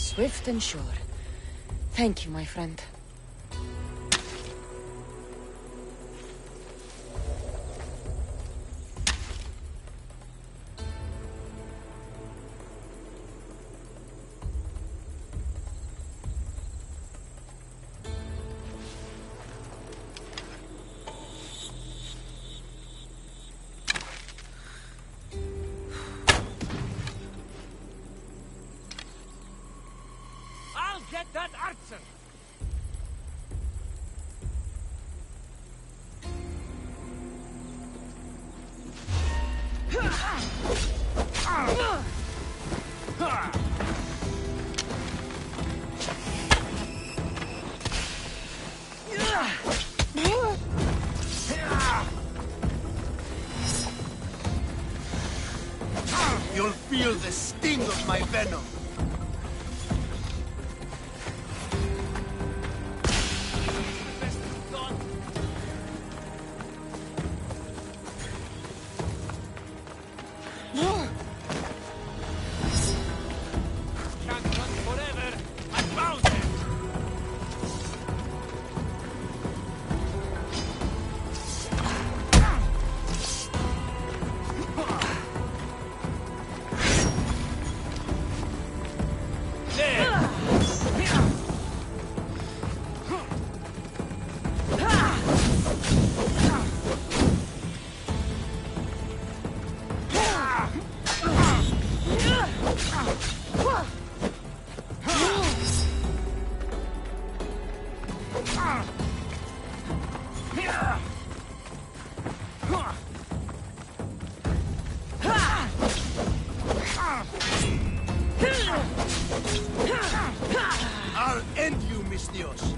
Swift and sure. Thank you, my friend. Get that archer! You'll feel the sting of my venom. I'll end you, mis Dios.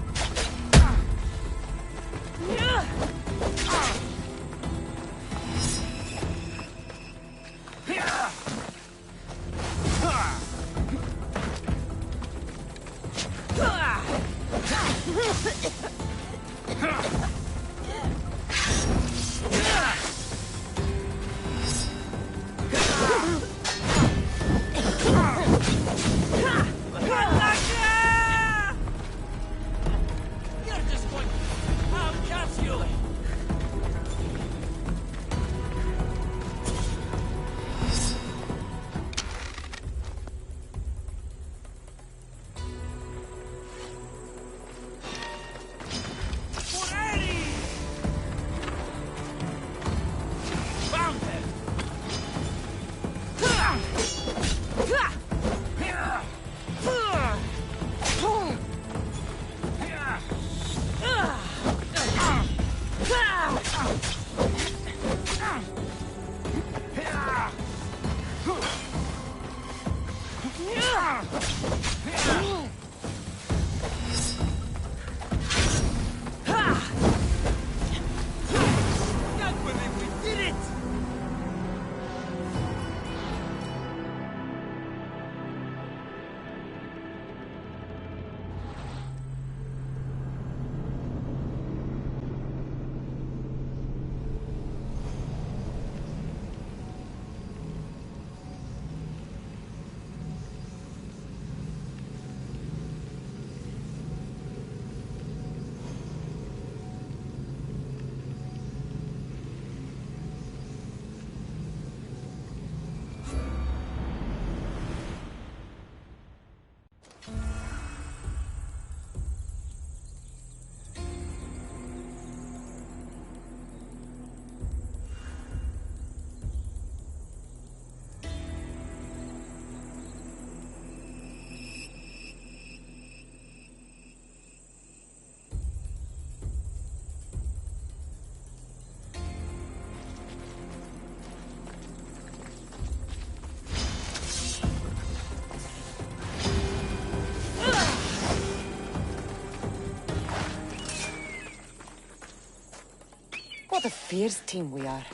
What a fierce team we are.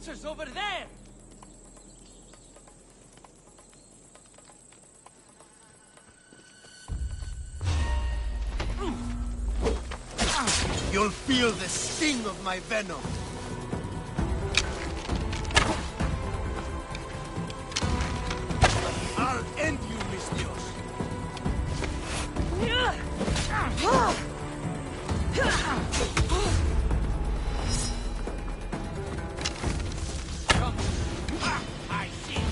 archer's over there! You'll feel the sting of my venom. I'll end you, mis Dios. Come. Ah, I see.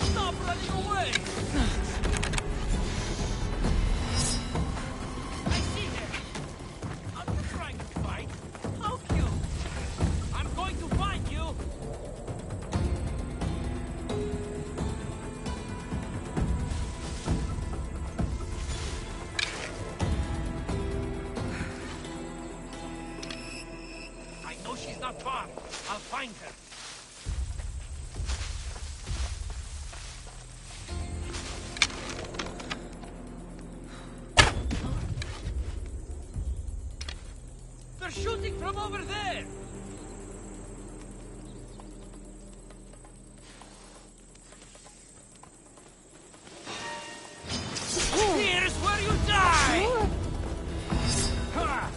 Stop running away! I see her. Are you trying to fight? How cute! I'm going to find you! I know she's not far. I'll find her. They're shooting from over there! Here's where you die! Ha!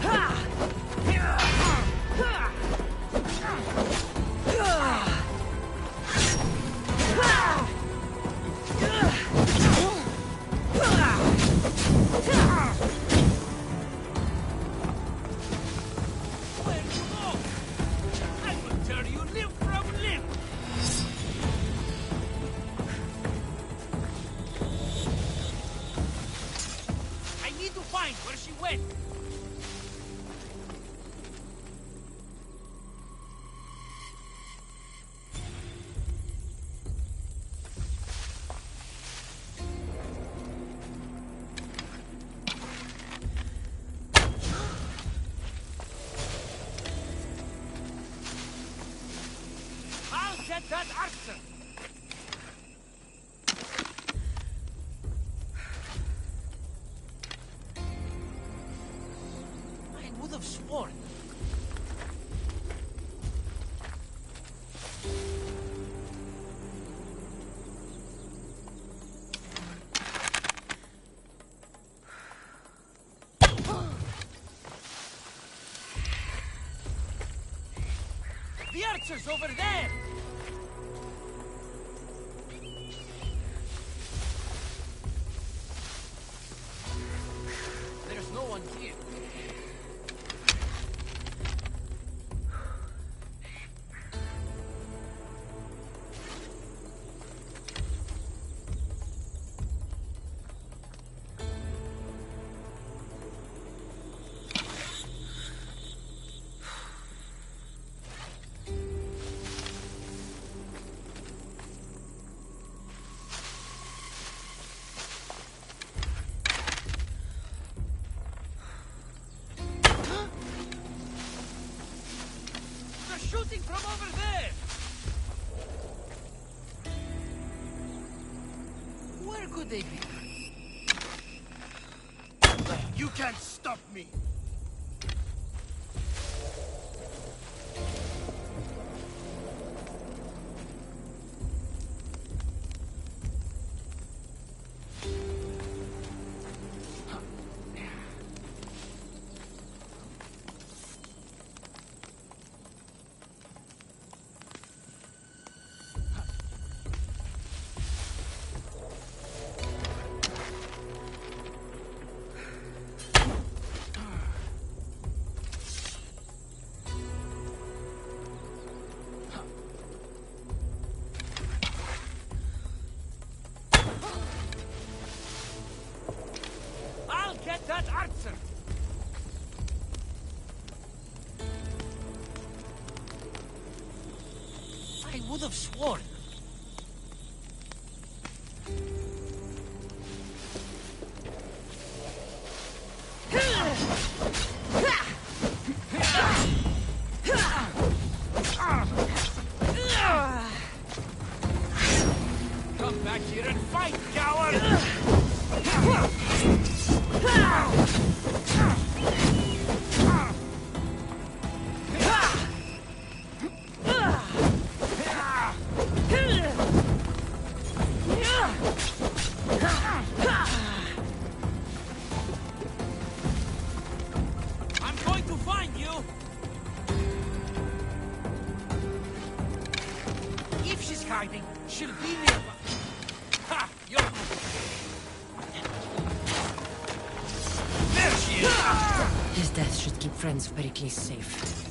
Ha! Where you go? I will tear you limb from limb! I need to find where she went! I'll get that archer! I would have sworn. The archer's over there! There's no one here. They're shooting from over there! Where could they be? You can't stop me. I'll get that archer! I would have sworn. Come back here and fight, coward! hiding. She'll be nearby. Ha! You're... There she is! His death should keep friends of Pericles safe.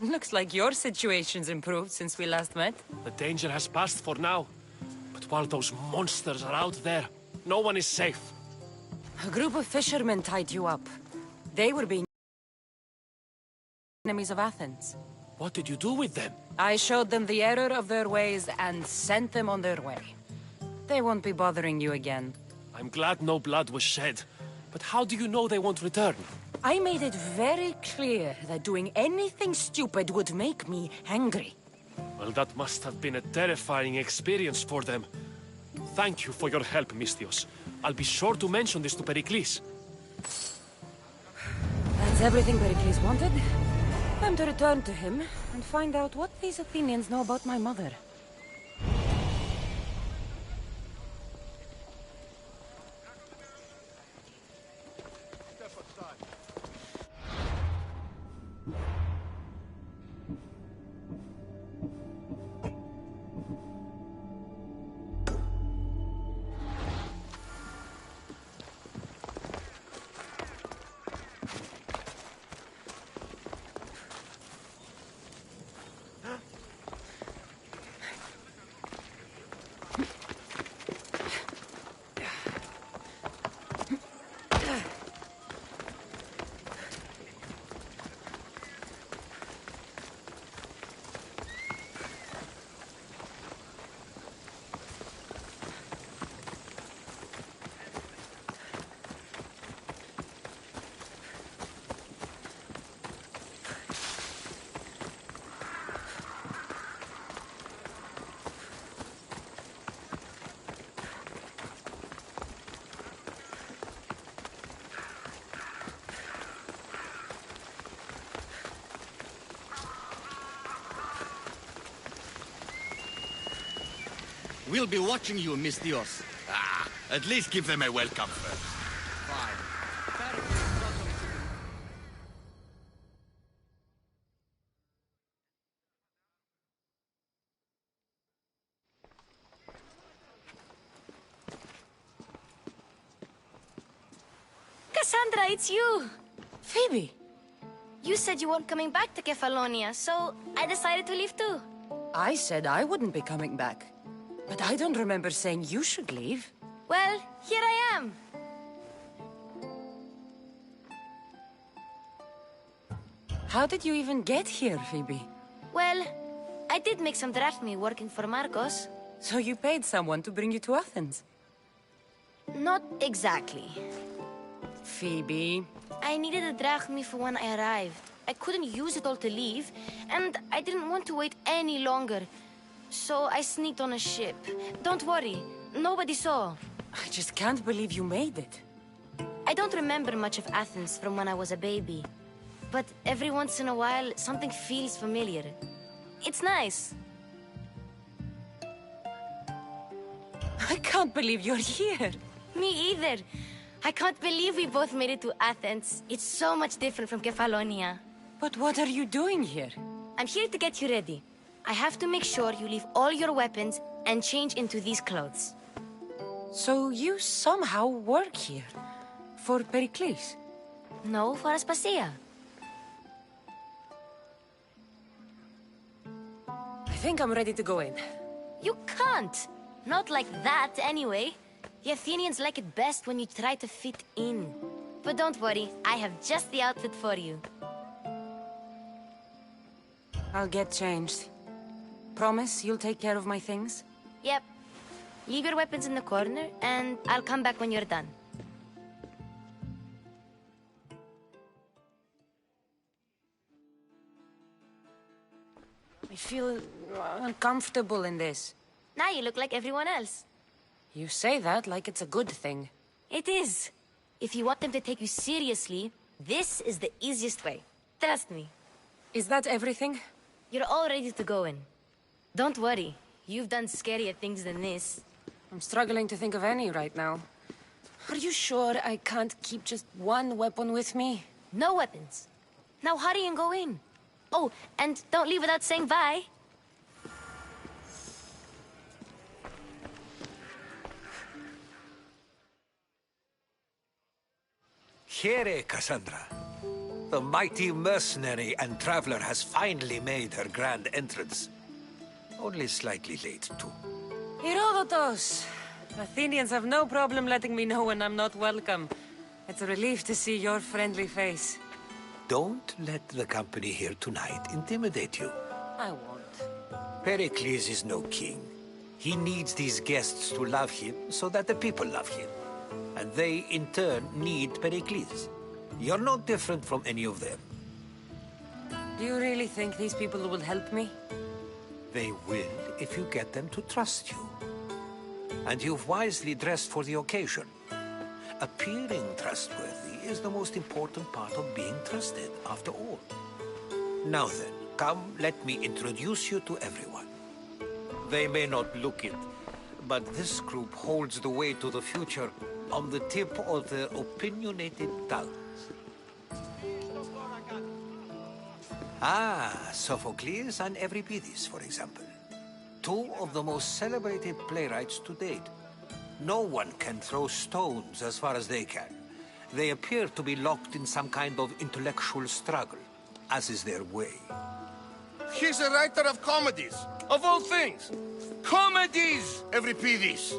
Looks like your situation's improved since we last met. The danger has passed for now. But while those monsters are out there, no one is safe. A group of fishermen tied you up. They were being enemies of Athens. What did you do with them? I showed them the error of their ways and sent them on their way. They won't be bothering you again. I'm glad no blood was shed. But how do you know they won't return? I made it very clear that doing anything stupid would make me angry. Well, that must have been a terrifying experience for them. Thank you for your help, Misthios. I'll be sure to mention this to Pericles. That's everything Pericles wanted. Time to return to him and find out what these Athenians know about my mother. We'll be watching you, Misthios. At least give them a welcome first. Cassandra, it's you! Phoebe! You said you weren't coming back to Kefalonia, so I decided to leave too. I said I wouldn't be coming back. But I don't remember saying you should leave. Well, here I am. How did you even get here, Phoebe? Well, I did make some drachmi working for Marcos. So you paid someone to bring you to Athens? Not exactly. Phoebe... I needed a drachmi for when I arrived. I couldn't use it all to leave, and I didn't want to wait any longer. So I sneaked on a ship. Don't worry, nobody saw. I just can't believe you made it. I don't remember much of Athens from when I was a baby. But every once in a while, something feels familiar. It's nice. I can't believe you're here. Me either. I can't believe we both made it to Athens. It's so much different from Kefalonia. But what are you doing here? I'm here to get you ready. I have to make sure you leave all your weapons and change into these clothes. So you somehow work here? For Pericles? No, for Aspasia. I think I'm ready to go in. You can't. Not like that, anyway. The Athenians like it best when you try to fit in. But don't worry, I have just the outfit for you. I'll get changed. Promise you'll take care of my things? Yep. Leave your weapons in the corner, and I'll come back when you're done. I feel uncomfortable in this. Now you look like everyone else. You say that like it's a good thing. It is. If you want them to take you seriously, this is the easiest way. Trust me. Is that everything? You're all ready to go in. Don't worry. You've done scarier things than this. I'm struggling to think of any right now. Are you sure I can't keep just one weapon with me? No weapons. Now hurry and go in. Oh, and don't leave without saying bye. Here, Cassandra. The mighty mercenary and traveler has finally made her grand entrance. Only slightly late, too. Herodotos! Athenians have no problem letting me know when I'm not welcome. It's a relief to see your friendly face. Don't let the company here tonight intimidate you. I won't. Pericles is no king. He needs these guests to love him so that the people love him. And they, in turn, need Pericles. You're no different from any of them. Do you really think these people will help me? They will if you get them to trust you. And you've wisely dressed for the occasion. Appearing trustworthy is the most important part of being trusted, after all. Now then, come, let me introduce you to everyone. They may not look it, but this group holds the way to the future on the tip of their opinionated tongues. Ah, Sophocles and Euripides, for example. Two of the most celebrated playwrights to date. No one can throw stones as far as they can. They appear to be locked in some kind of intellectual struggle, as is their way. He's a writer of comedies, of all things. Comedies, Euripides.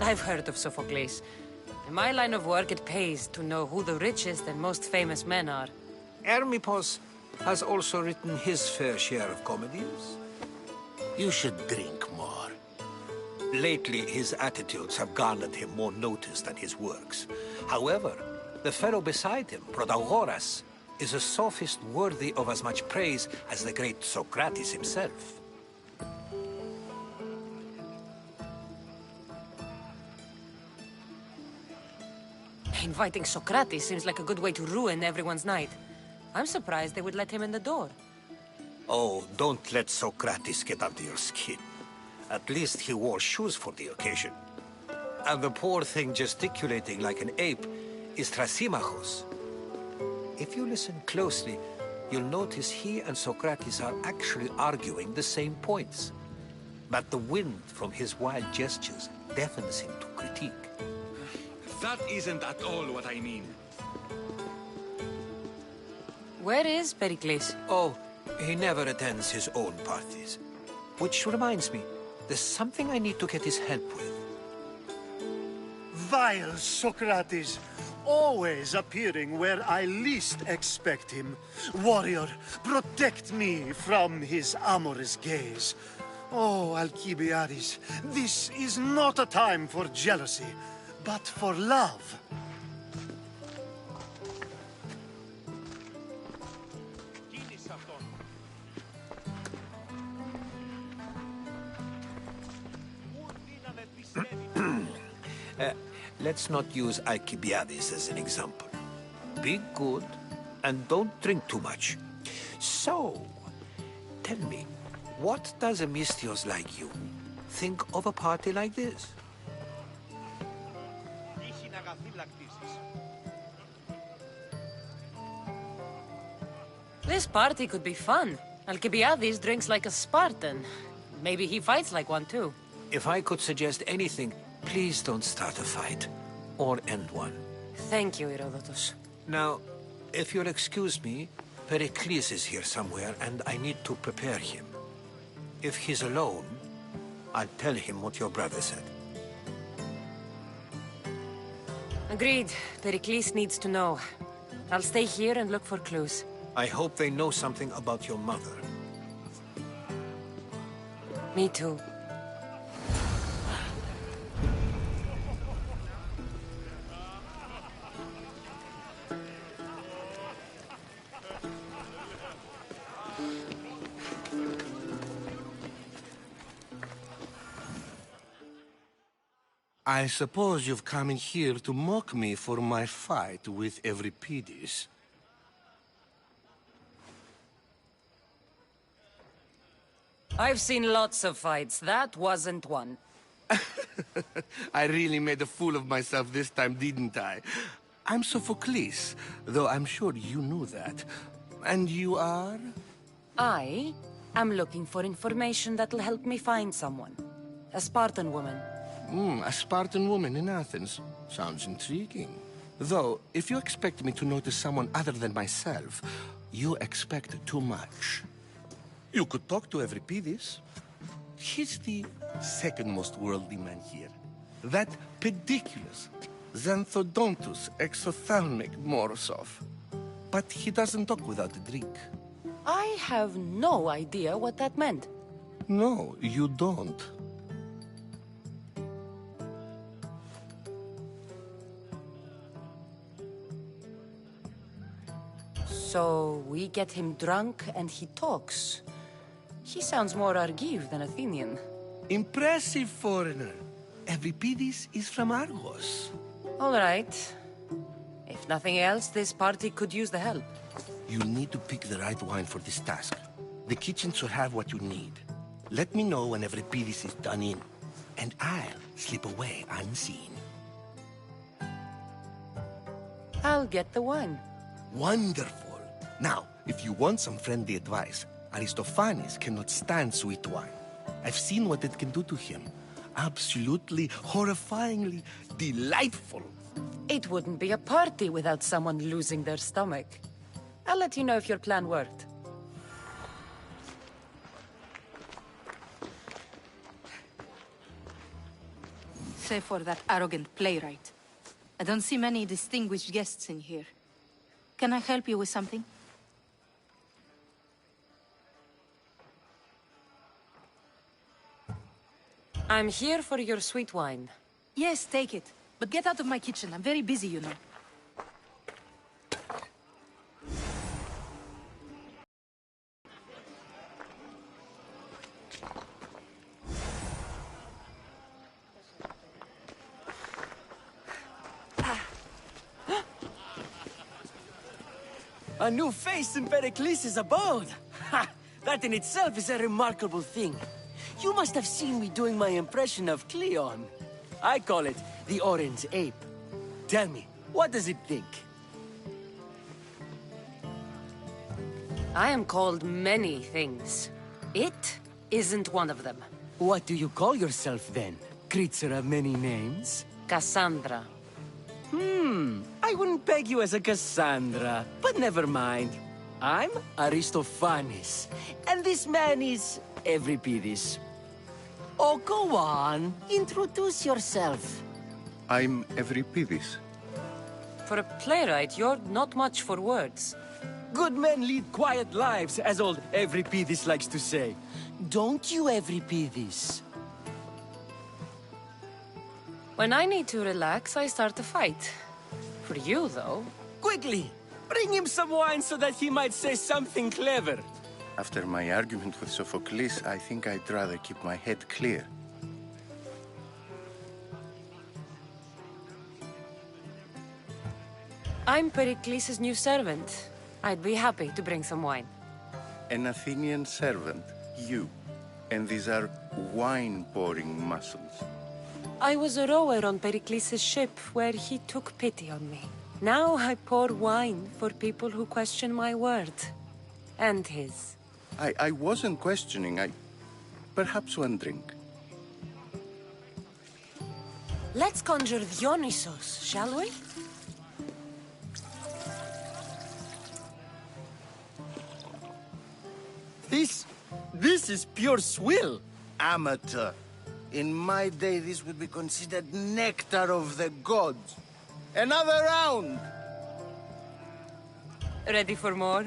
I've heard of Sophocles. In my line of work, it pays to know who the richest and most famous men are. Hermippos has also written his fair share of comedies. You should drink more. Lately, his attitudes have garnered him more notice than his works. However, the fellow beside him, Protagoras, is a sophist worthy of as much praise as the great Socrates himself. Inviting Socrates seems like a good way to ruin everyone's night. I'm surprised they would let him in the door. Oh, don't let Socrates get under your skin. At least he wore shoes for the occasion. And the poor thing gesticulating like an ape is Thrasymachos. If you listen closely, you'll notice he and Socrates are actually arguing the same points. But the wind from his wild gestures deafens him to critique. That isn't at all what I mean. Where is Pericles? Oh, he never attends his own parties. Which reminds me, there's something I need to get his help with. Vile Socrates, always appearing where I least expect him. Warrior, protect me from his amorous gaze. Oh, Alcibiades, this is not a time for jealousy, but for love. Let's not use Alcibiades as an example. Be good, and don't drink too much. So, tell me, what does a Misthios like you think of a party like this? This party could be fun. Alcibiades drinks like a Spartan. Maybe he fights like one too. If I could suggest anything, please don't start a fight. Or end one. Thank you, Herodotus. Now, if you'll excuse me, Pericles is here somewhere, and I need to prepare him. If he's alone, I'll tell him what your brother said. Agreed. Pericles needs to know. I'll stay here and look for clues. I hope they know something about your mother. Me too. I suppose you've come in here to mock me for my fight with Euripides. I've seen lots of fights. That wasn't one. I really made a fool of myself this time, didn't I? I'm Sophocles, though I'm sure you knew that. And you are? I am looking for information that'll help me find someone. A Spartan woman. A Spartan woman in Athens. Sounds intriguing. Though, if you expect me to notice someone other than myself, you expect too much. You could talk to Euripides. He's the second most worldly man here. That pediculous Xanthodontus exophthalmic Morosov. But he doesn't talk without a drink. I have no idea what that meant. No, you don't. So we get him drunk and he talks. He sounds more Argive than Athenian. Impressive, foreigner. Euripides is from Argos. All right. If nothing else, this party could use the help. You need to pick the right wine for this task. The kitchen should have what you need. Let me know when Euripides is done in, and I'll slip away unseen. I'll get the wine. Wonderful. Now, if you want some friendly advice, Aristophanes cannot stand sweet wine. I've seen what it can do to him. Absolutely, horrifyingly delightful. It wouldn't be a party without someone losing their stomach. I'll let you know if your plan worked. Save for that arrogant playwright. I don't see many distinguished guests in here. Can I help you with something? I'm here for your sweet wine. Yes, take it. But get out of my kitchen. I'm very busy, you know. A new face in Pericles' abode! Ha! That in itself is a remarkable thing. You must have seen me doing my impression of Cleon. I call it the Orange Ape. Tell me, what does it think? I am called many things. It isn't one of them. What do you call yourself then? Creature of many names? Cassandra. I wouldn't peg you as a Cassandra, but never mind. I'm Aristophanes, and this man is Euripides. Oh, go on. Introduce yourself. I'm Euripides. For a playwright, you're not much for words. Good men lead quiet lives, as old Euripides likes to say. Don't you, Euripides? When I need to relax, I start a fight. For you, though... Quickly! Bring him some wine so that he might say something clever. After my argument with Sophocles, I think I'd rather keep my head clear. I'm Pericles' new servant. I'd be happy to bring some wine. An Athenian servant, you. And these are wine-pouring muscles. I was a rower on Pericles' ship where he took pity on me. Now I pour wine for people who question my word. And his. I wasn't questioning. Perhaps one drink. Let's conjure Dionysos, shall we? This is pure swill. Amateur. In my day, this would be considered nectar of the gods. Another round! Ready for more?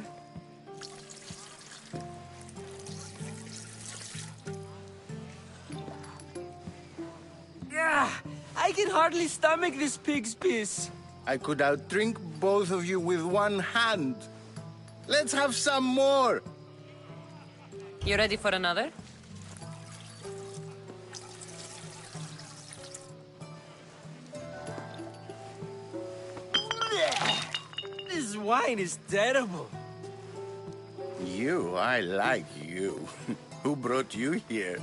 I can hardly stomach this pig's piss. I could outdrink both of you with one hand. Let's have some more! You ready for another? This wine is terrible. I like you. Who brought you here?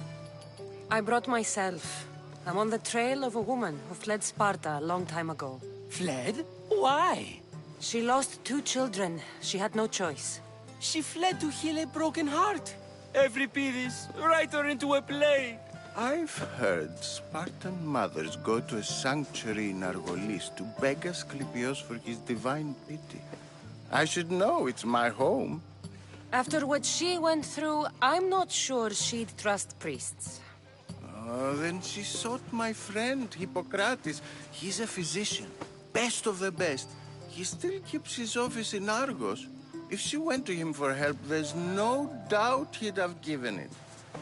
I brought myself. I'm on the trail of a woman who fled Sparta a long time ago. Fled? Why? She lost 2 children. She had no choice. She fled to heal a broken heart. Euripides, write her into a play. I've heard Spartan mothers go to a sanctuary in Argolis to beg Asclepios for his divine pity. I should know, it's my home. After what she went through, I'm not sure she'd trust priests. Oh, then she sought my friend, Hippocrates. He's a physician, best of the best. He still keeps his office in Argos. If she went to him for help, there's no doubt he'd have given it.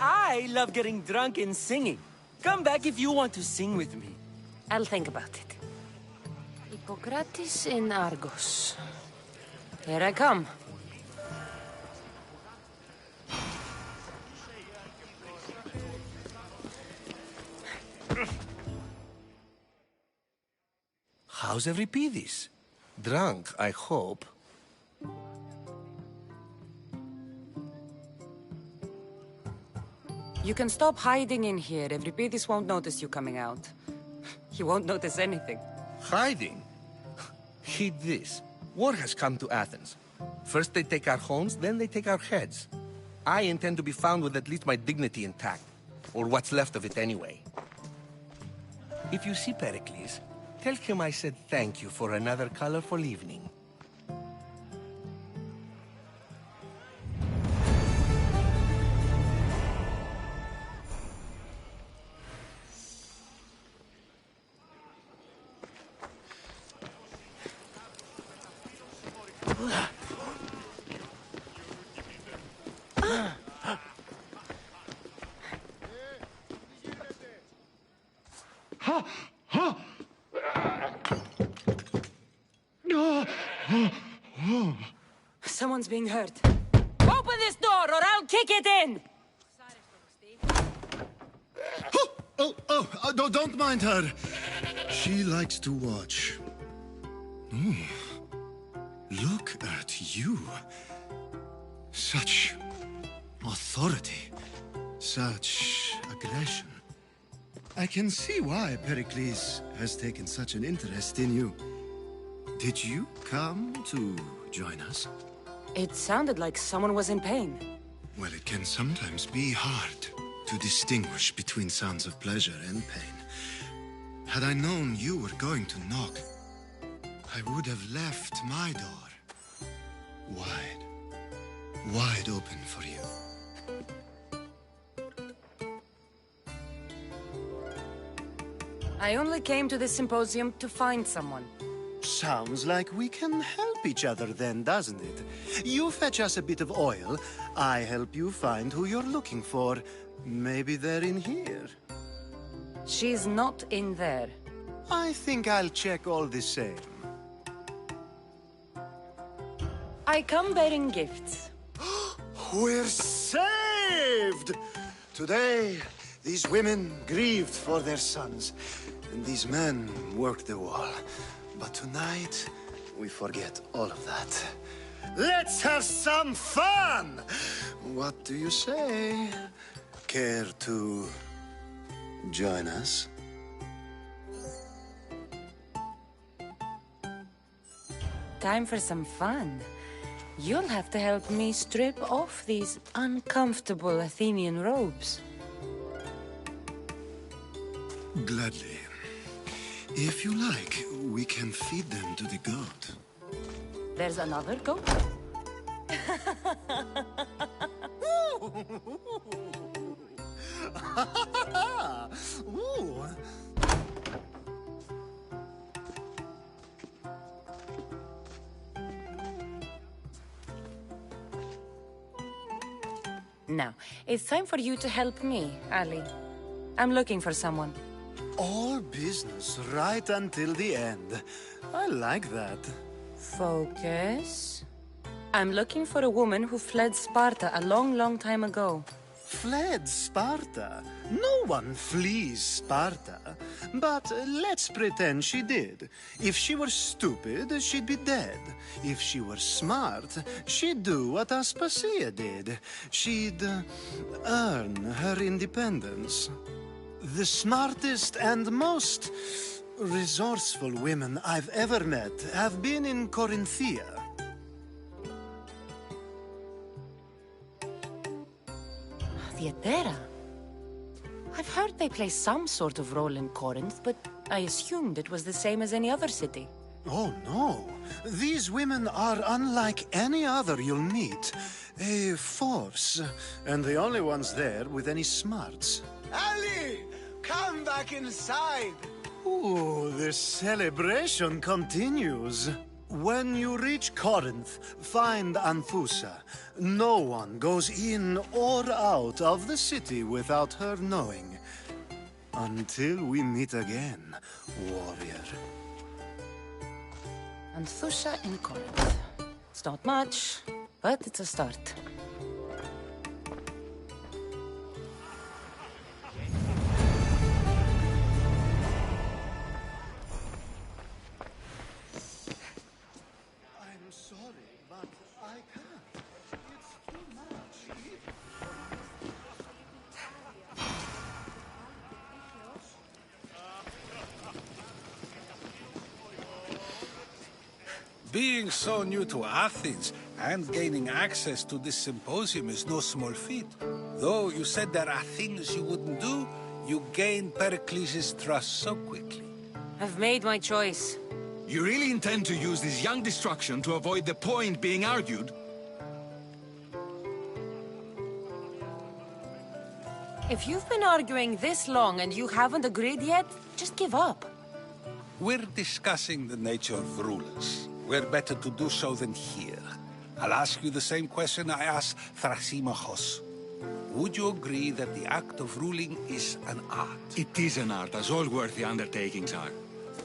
I love getting drunk and singing. Come back if you want to sing with me. I'll think about it. Hippocrates in Argos. Here I come. How's Euripides? Drunk, I hope. You can stop hiding in here. Euripides won't notice you coming out. He won't notice anything. Hiding? Heed this. War has come to Athens. First they take our homes, then they take our heads. I intend to be found with at least my dignity intact. Or what's left of it anyway. If you see Pericles, tell him I said thank you for another colorful evening. Someone's being hurt. Open this door or I'll kick it in! Don't mind her. She likes to watch. Look at you. Such authority. Such aggression. I can see why Pericles has taken such an interest in you. Did you come to join us? It sounded like someone was in pain. Well, it can sometimes be hard to distinguish between sounds of pleasure and pain. Had I known you were going to knock, I would have left my door wide open for you. I only came to this symposium to find someone. Sounds like we can help each other then, doesn't it? You fetch us a bit of oil, I help you find who you're looking for. Maybe they're in here. She's not in there. I think I'll check all the same. I come bearing gifts. We're saved! Today, these women grieved for their sons, and these men worked the wall. But tonight, we forget all of that. Let's have some fun! What do you say? Care to join us? Time for some fun. You'll have to help me strip off these uncomfortable Athenian robes. Gladly. If you like, we can feed them to the goat. There's another goat? Ooh. Now, it's time for you to help me, Ali. I'm looking for someone. All business right until the end. I like that. Focus. I'm looking for a woman who fled Sparta a long, long time ago. Fled Sparta? No one flees Sparta. But let's pretend she did. If she were stupid, she'd be dead. If she were smart, she'd do what Aspasia did. She'd earn her independence. The smartest and most resourceful women I've ever met have been in Corinthia. Theatera? I've heard they play some sort of role in Corinth, but I assumed it was the same as any other city. Oh, no. These women are unlike any other you'll meet. A force, and the only ones there with any smarts. Ali! Come back inside! Ooh, the celebration continues. When you reach Corinth, find Anfusa. No one goes in or out of the city without her knowing. Until we meet again, warrior. Anfusa in Corinth. It's not much, but it's a start. I'm sorry, but I can't. It's too much. Being so new to Athens and gaining access to this symposium is no small feat. Though you said there are things you wouldn't do, you gained Pericles' trust so quickly. I've made my choice. You really intend to use this young destruction to avoid the point being argued? If you've been arguing this long and you haven't agreed yet, just give up. We're discussing the nature of rulers. Where better to do so than here? I'll ask you the same question I asked Thrasymachos. Would you agree that the act of ruling is an art? It is an art, as all worthy undertakings are.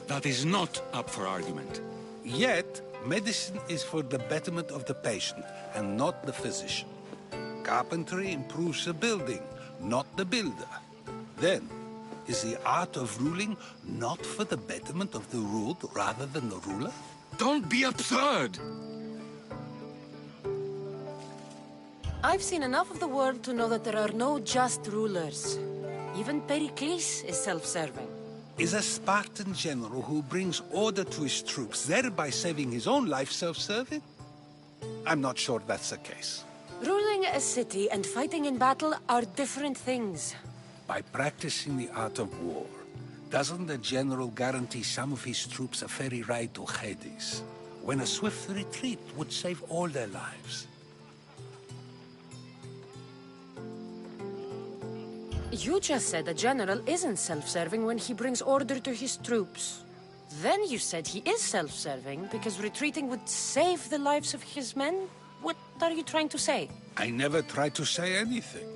That is not up for argument. Yet, medicine is for the betterment of the patient, and not the physician. Carpentry improves the building, not the builder. Then, is the art of ruling not for the betterment of the ruled rather than the ruler? Don't be absurd! I've seen enough of the world to know that there are no just rulers. Even Pericles is self-serving. Is a Spartan general who brings order to his troops, thereby saving his own life, self-serving? I'm not sure that's the case. Ruling a city and fighting in battle are different things. By practicing the art of war, doesn't the general guarantee some of his troops a ferry ride to Hades, when a swift retreat would save all their lives? You just said a general isn't self-serving when he brings order to his troops. Then you said he is self-serving because retreating would save the lives of his men? What are you trying to say? I never tried to say anything.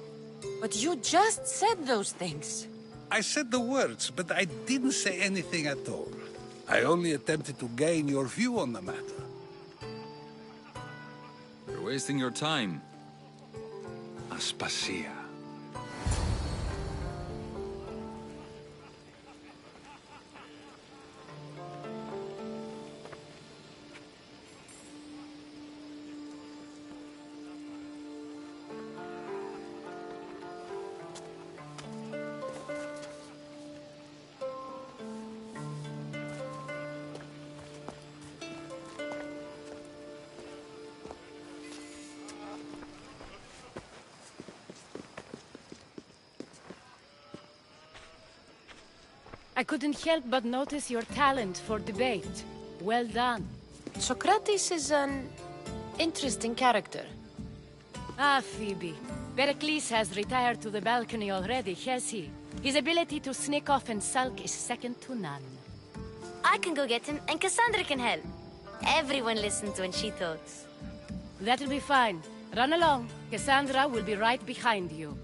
But you just said those things. I said the words, but I didn't say anything at all. I only attempted to gain your view on the matter. You're wasting your time. Aspasia. I couldn't help but notice your talent for debate. Well done. Socrates is an interesting character. Ah, Phoebe. Pericles has retired to the balcony already, has he? His ability to sneak off and sulk is second to none. I can go get him, and Cassandra can help. Everyone listens when she talks. That'll be fine. Run along. Cassandra will be right behind you.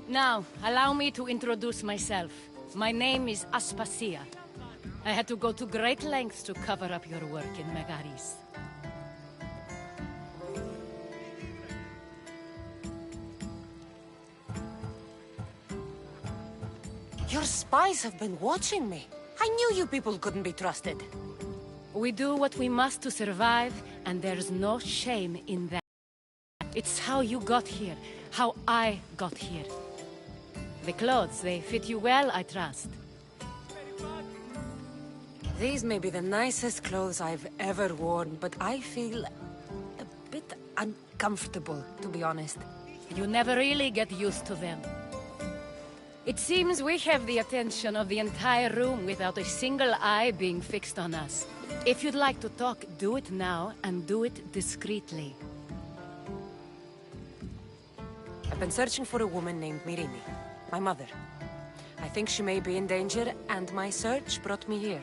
Now, allow me to introduce myself. My name is Aspasia. I had to go to great lengths to cover up your work in Megaris. Your spies have been watching me. I knew you people couldn't be trusted. We do what we must to survive, and there's no shame in that. It's how you got here, how I got here. The clothes, they fit you well, I trust. These may be the nicest clothes I've ever worn, but I feel a bit uncomfortable, to be honest. You never really get used to them. It seems we have the attention of the entire room without a single eye being fixed on us. If you'd like to talk, do it now, and do it discreetly. I've been searching for a woman named Mirimi, my mother. I think she may be in danger, and my search brought me here.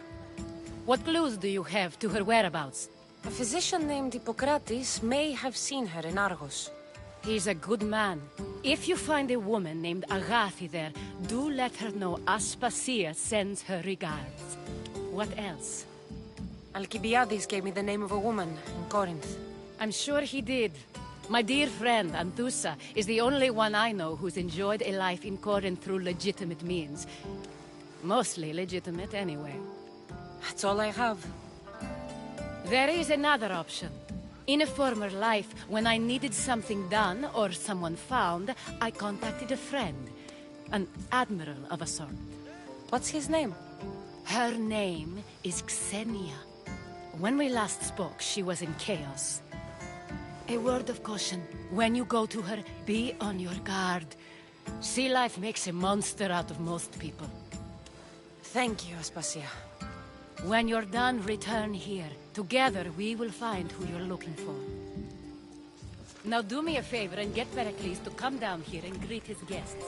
What clues do you have to her whereabouts? A physician named Hippocrates may have seen her in Argos. He's a good man. If you find a woman named Agathi there, do let her know Aspasia sends her regards. What else? Alcibiades gave me the name of a woman in Corinth. I'm sure he did. My dear friend, Anthusa, is the only one I know who's enjoyed a life in Corinth through legitimate means. Mostly legitimate, anyway. That's all I have. There is another option. In a former life, when I needed something done or someone found, I contacted a friend. An admiral of a sort. What's his name? Her name is Xenia. When we last spoke, she was in chaos. A word of caution. When you go to her, be on your guard. Sea life makes a monster out of most people. Thank you, Aspasia. When you're done, return here. Together, we will find who you're looking for. Now do me a favor and get Pericles to come down here and greet his guests.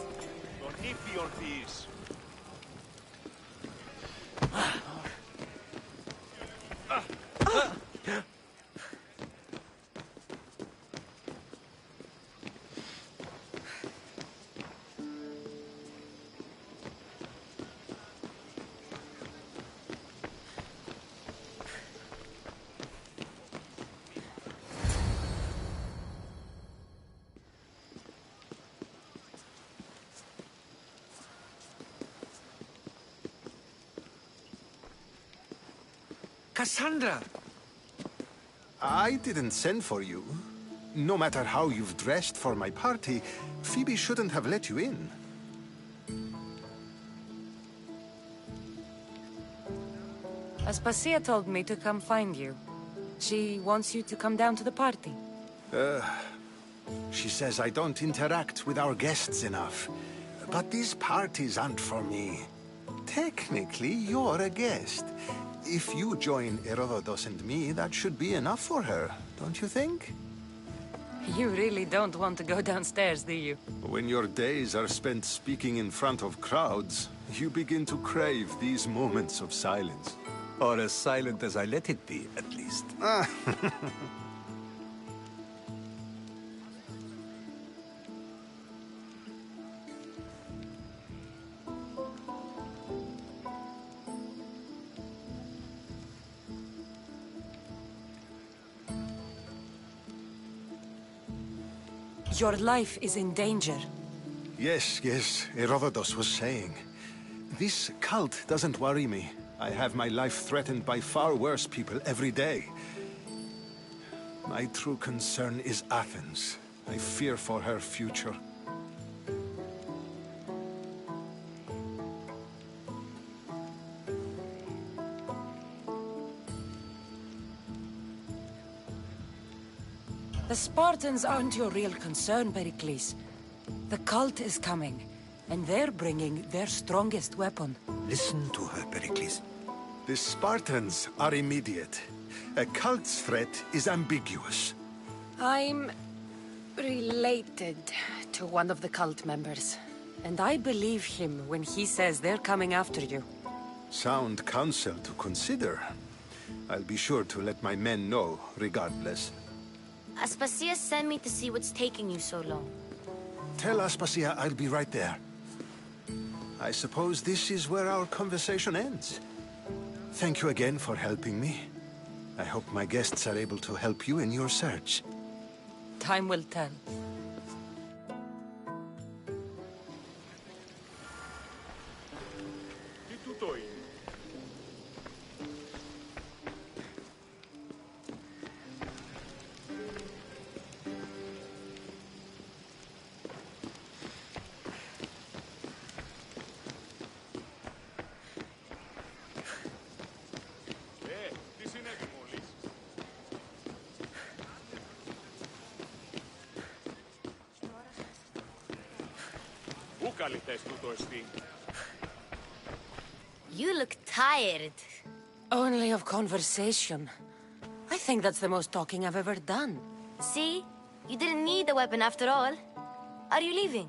Cassandra! I didn't send for you. No matter how you've dressed for my party, Phoebe shouldn't have let you in. Aspasia told me to come find you. She wants you to come down to the party. She says I don't interact with our guests enough. But these parties aren't for me. Technically, you're a guest. If you join Herodotus and me, that should be enough for her, don't you think? You really don't want to go downstairs, do you? When your days are spent speaking in front of crowds, you begin to crave these moments of silence. Or as silent as I let it be, at least. Your life is in danger. Yes, Herodotus was saying. This cult doesn't worry me. I have my life threatened by far worse people every day. My true concern is Athens. I fear for her future. The Spartans aren't your real concern, Pericles. The cult is coming. And they're bringing their strongest weapon. Listen to her, Pericles. The Spartans are immediate. A cult's threat is ambiguous. I'm related to one of the cult members. And I believe him when he says they're coming after you. Sound counsel to consider. I'll be sure to let my men know, regardless. Aspasia sent me to see what's taking you so long. Tell Aspasia I'll be right there. I suppose this is where our conversation ends. Thank you again for helping me. I hope my guests are able to help you in your search. Time will tell. You look tired. Only of conversation. I think that's the most talking I've ever done. See? You didn't need the weapon after all. Are you leaving?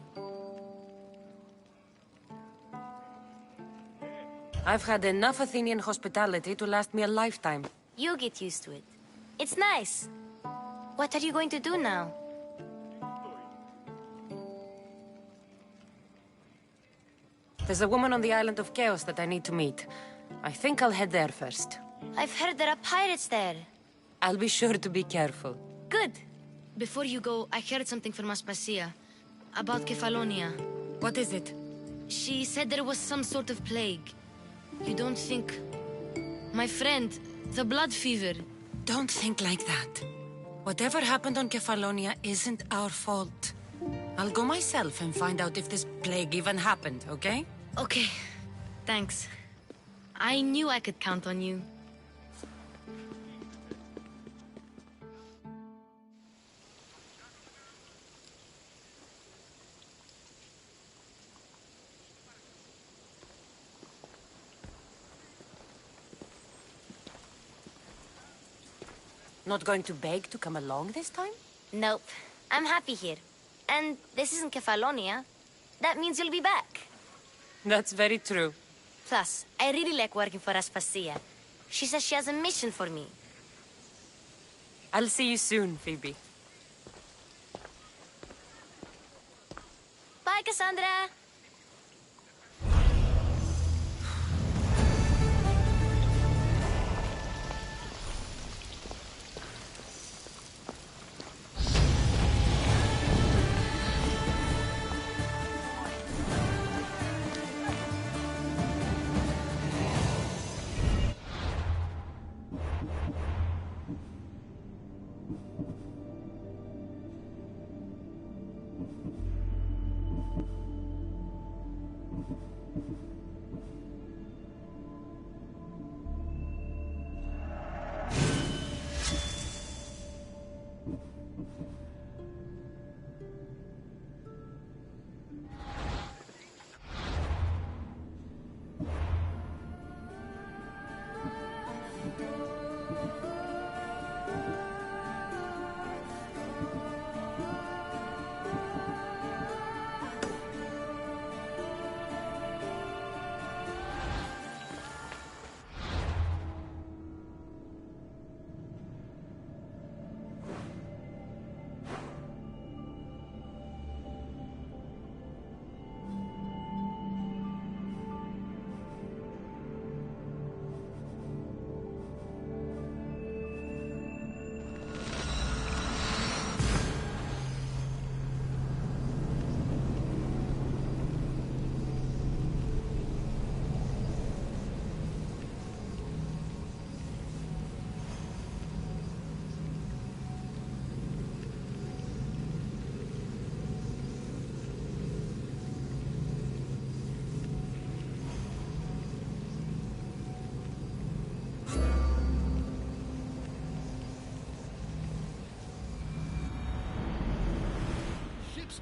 I've had enough Athenian hospitality to last me a lifetime. You get used to it. It's nice. What are you going to do now? There's a woman on the island of Chaos that I need to meet. I think I'll head there first. I've heard there are pirates there. I'll be sure to be careful. Good. Before you go, I heard something from Aspasia. About Kefalonia. What is it? She said there was some sort of plague. You don't think... My friend, the blood fever. Don't think like that. Whatever happened on Kefalonia isn't our fault. I'll go myself and find out if this plague even happened, okay? Okay. Thanks. I knew I could count on you. Not going to beg to come along this time? Nope. I'm happy here. And this isn't Kefalonia. That means you'll be back. That's very true. Plus, I really like working for Aspasia. She says she has a mission for me. I'll see you soon, Phoebe. Bye, Cassandra!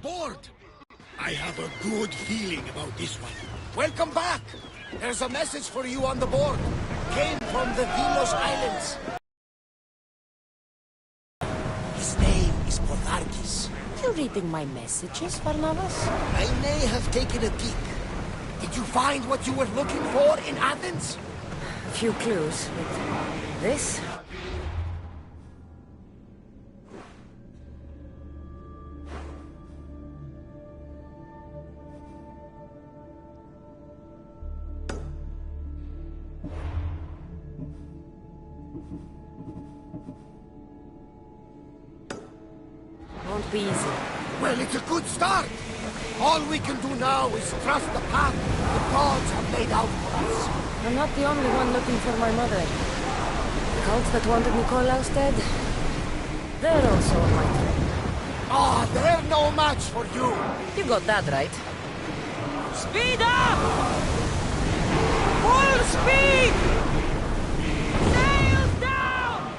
Board! I have a good feeling about this one. Welcome back! There's a message for you on the board. Came from the Vilos Islands. His name is Portarkis. You reading my messages, Barnabas? I may have taken a peek. Did you find what you were looking for in Athens? A few clues, but this? Won't be easy. Well, it's a good start. All we can do now is trust the path the gods have laid out for us. I'm not the only one looking for my mother. The cult that wanted Nikolaus dead, they're also on my trail. Ah, they're no match for you. You got that right. Speed up! Full speed! Sails down!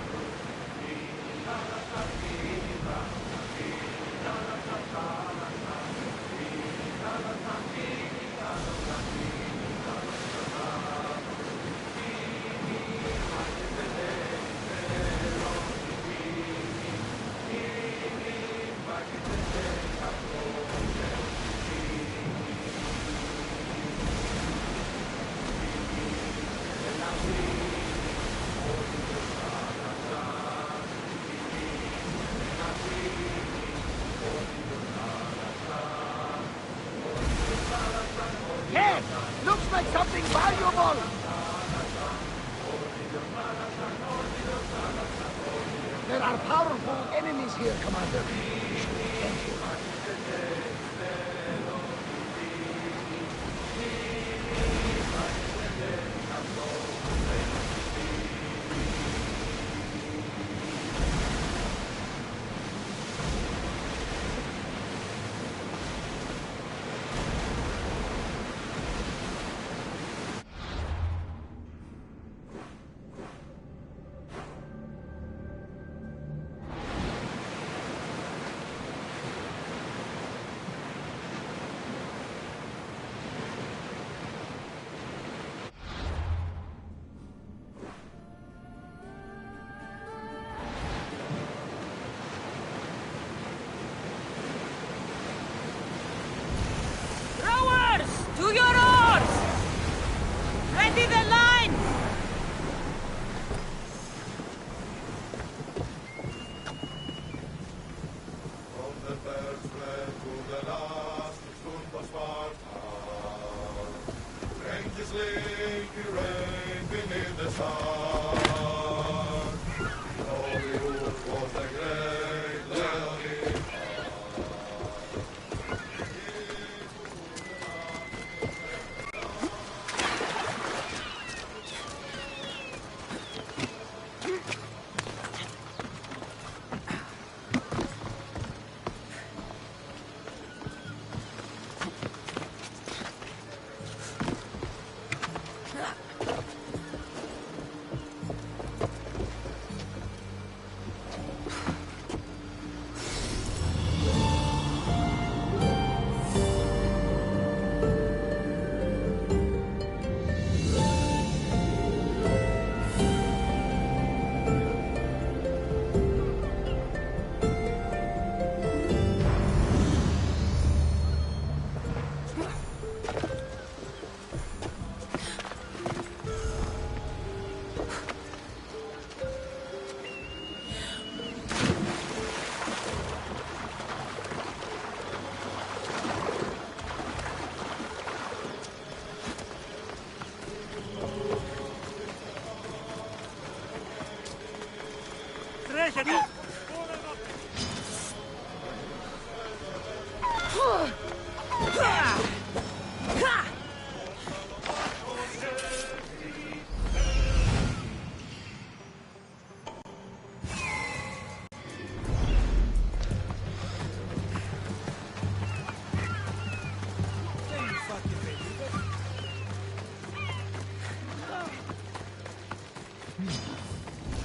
Hey, looks like something valuable. There are powerful enemies here, Commander. To your oars! Ready the line! From the first breath to the last, it stood the Sparta. Strength sleepy rain beneath the sun. Holy youth was the great Leonie.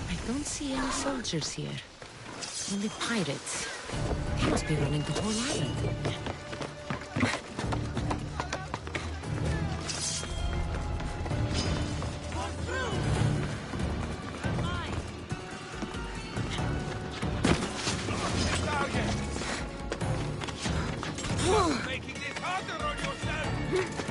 I don't see any soldiers here. Only pirates. They must be running the whole island. Making this harder on yourself!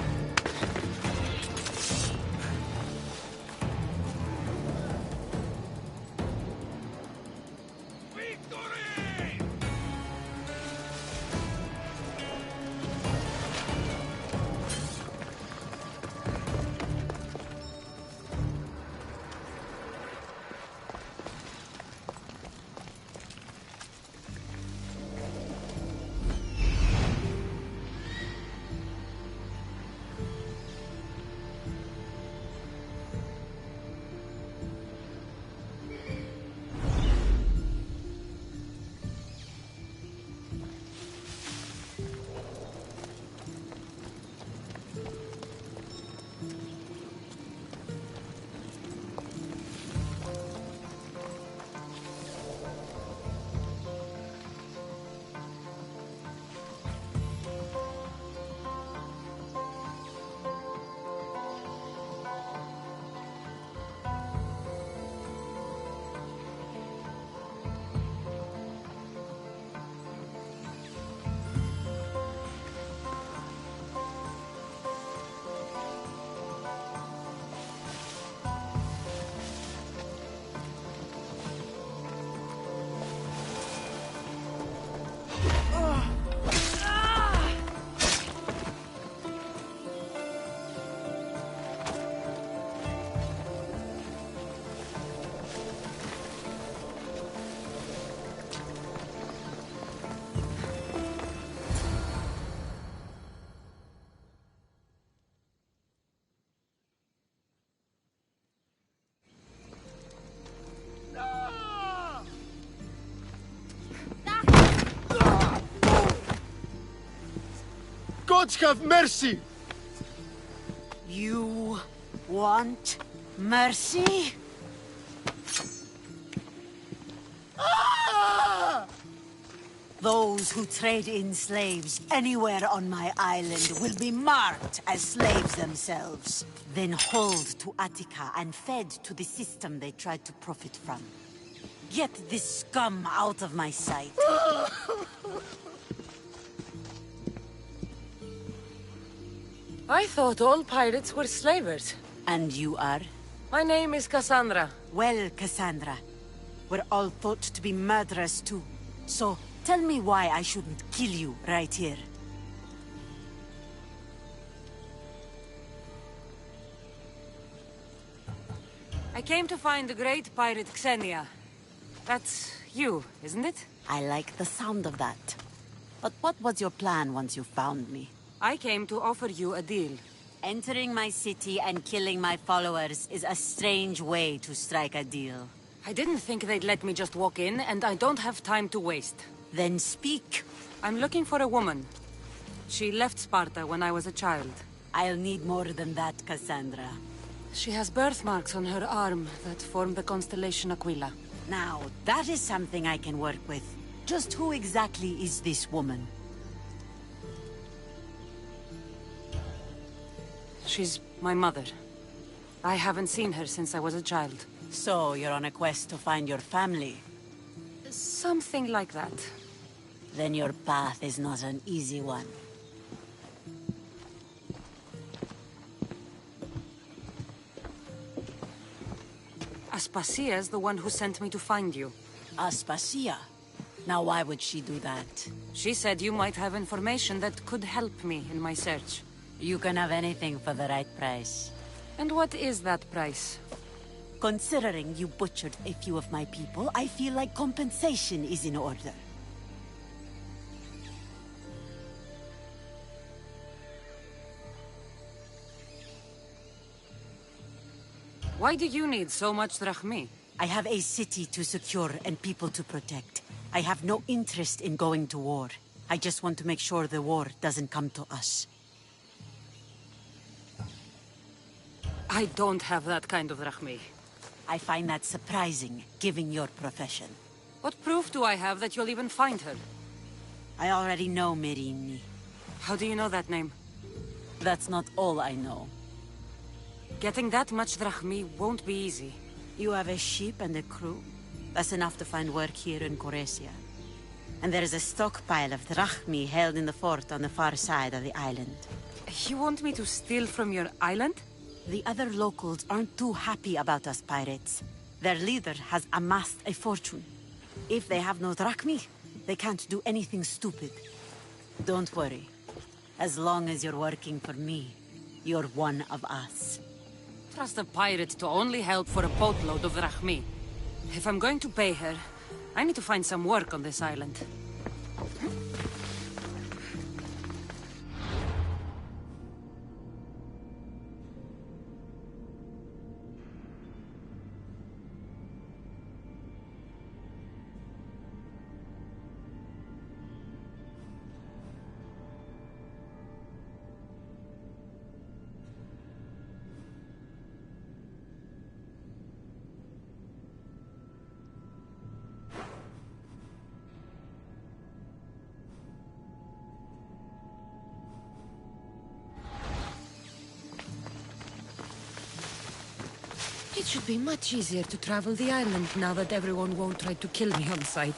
Gods have mercy! You want mercy? Ah! Those who trade in slaves anywhere on my island will be marked as slaves themselves, then hauled to Attica and fed to the system they tried to profit from. Get this scum out of my sight. I thought all pirates were slavers. And you are? My name is Cassandra. Well, Cassandra, we're all thought to be murderers too. So, tell me why I shouldn't kill you right here. I came to find the great pirate Xenia. That's you, isn't it? I like the sound of that. But what was your plan once you found me? I came to offer you a deal. Entering my city and killing my followers is a strange way to strike a deal. I didn't think they'd let me just walk in, and I don't have time to waste. Then speak. I'm looking for a woman. She left Sparta when I was a child. I'll need more than that, Cassandra. She has birthmarks on her arm that form the constellation Aquila. Now, that is something I can work with. Just who exactly is this woman? She's my mother. I haven't seen her since I was a child. So, you're on a quest to find your family? Something like that. Then your path is not an easy one. Aspasia's the one who sent me to find you. Aspasia? Now why would she do that? She said you might have information that could help me in my search. You can have anything for the right price. And what is that price? Considering you butchered a few of my people, I feel like compensation is in order. Why do you need so much drachmi? I have a city to secure and people to protect. I have no interest in going to war. I just want to make sure the war doesn't come to us. I don't have that kind of drachmi. I find that surprising, given your profession. What proof do I have that you'll even find her? I already know Merini. How do you know that name? That's not all I know. Getting that much drachmi won't be easy. You have a ship and a crew? That's enough to find work here in Koresia. And there is a stockpile of drachmi held in the fort on the far side of the island. You want me to steal from your island? The other locals aren't too happy about us pirates. Their leader has amassed a fortune. If they have no drachmi, they can't do anything stupid. Don't worry. As long as you're working for me, you're one of us. Trust a pirate to only help for a boatload of drachmi. If I'm going to pay her, I need to find some work on this island. It should be much easier to travel the island now that everyone won't try to kill me on sight.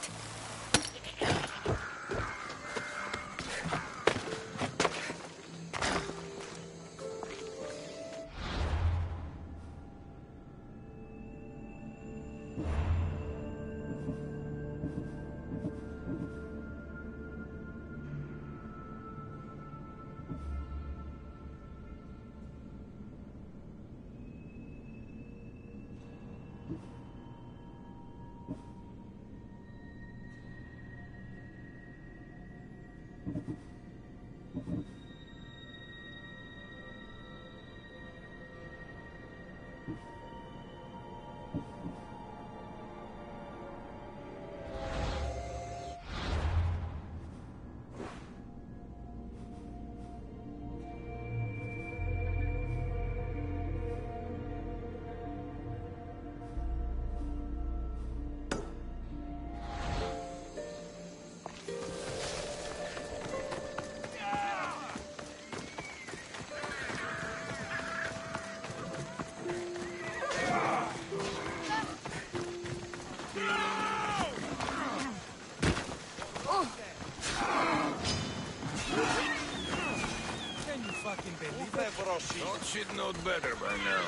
Don't shit know better by now.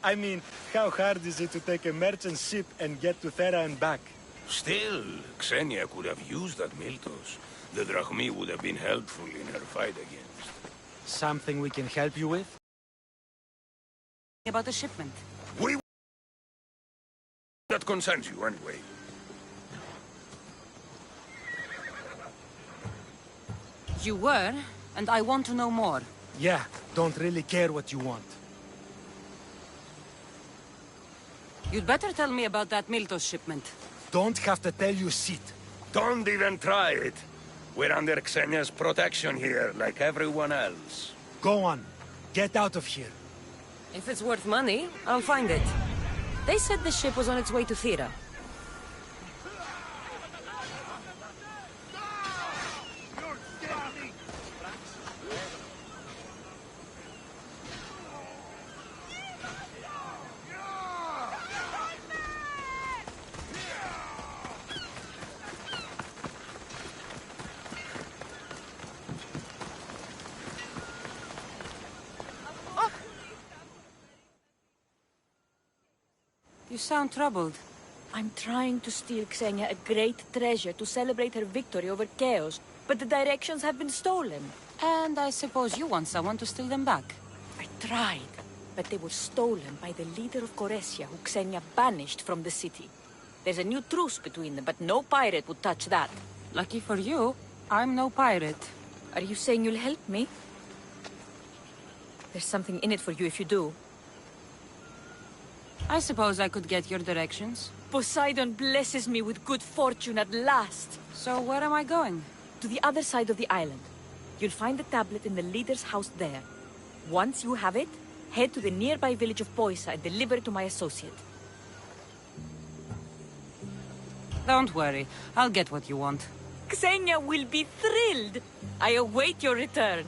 I mean, how hard is it to take a merchant ship and get to Thera and back? Still, Xenia could have used that Miltos. The drachmi would have been helpful in her fight against. Something we can help you with? About the shipment. That concerns you anyway. You were, and I want to know more. Yeah, don't really care what you want. You'd better tell me about that Miltos shipment. Don't have to tell you shit. Don't even try it. We're under Xenia's protection here, like everyone else. Go on. Get out of here. If it's worth money, I'll find it. They said the ship was on its way to Thera. You sound troubled. I'm trying to steal Xenia a great treasure to celebrate her victory over Chaos, but the directions have been stolen. And I suppose you want someone to steal them back. I tried, but they were stolen by the leader of Goresia, who Xenia banished from the city. There's a new truce between them, but no pirate would touch that. Lucky for you, I'm no pirate. Are you saying you'll help me? There's something in it for you if you do. I suppose I could get your directions. Poseidon blesses me with good fortune at last. So where am I going? To the other side of the island. You'll find the tablet in the leader's house there. Once you have it, head to the nearby village of Poisa and deliver it to my associate. Don't worry, I'll get what you want. Xenia will be thrilled. I await your return.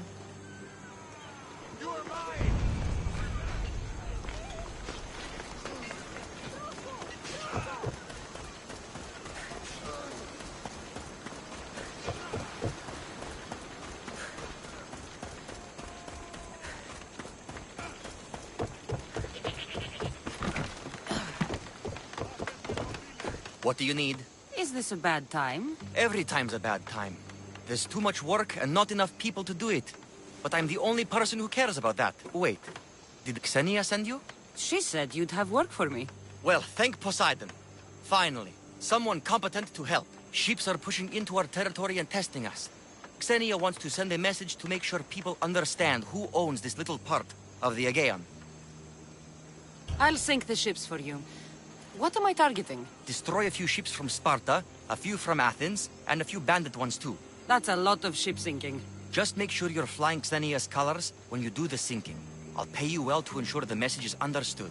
What do you need? Is this a bad time? Every time's a bad time. There's too much work and not enough people to do it. But I'm the only person who cares about that. Wait, did Ksenia send you? She said you'd have work for me. Well, thank Poseidon. Finally, someone competent to help. Ships are pushing into our territory and testing us. Ksenia wants to send a message to make sure people understand who owns this little part of the Aegean. I'll sink the ships for you. What am I targeting? Destroy a few ships from Sparta, a few from Athens, and a few bandit ones too. That's a lot of ship sinking. Just make sure you're flying Xenia's colors when you do the sinking. I'll pay you well to ensure the message is understood.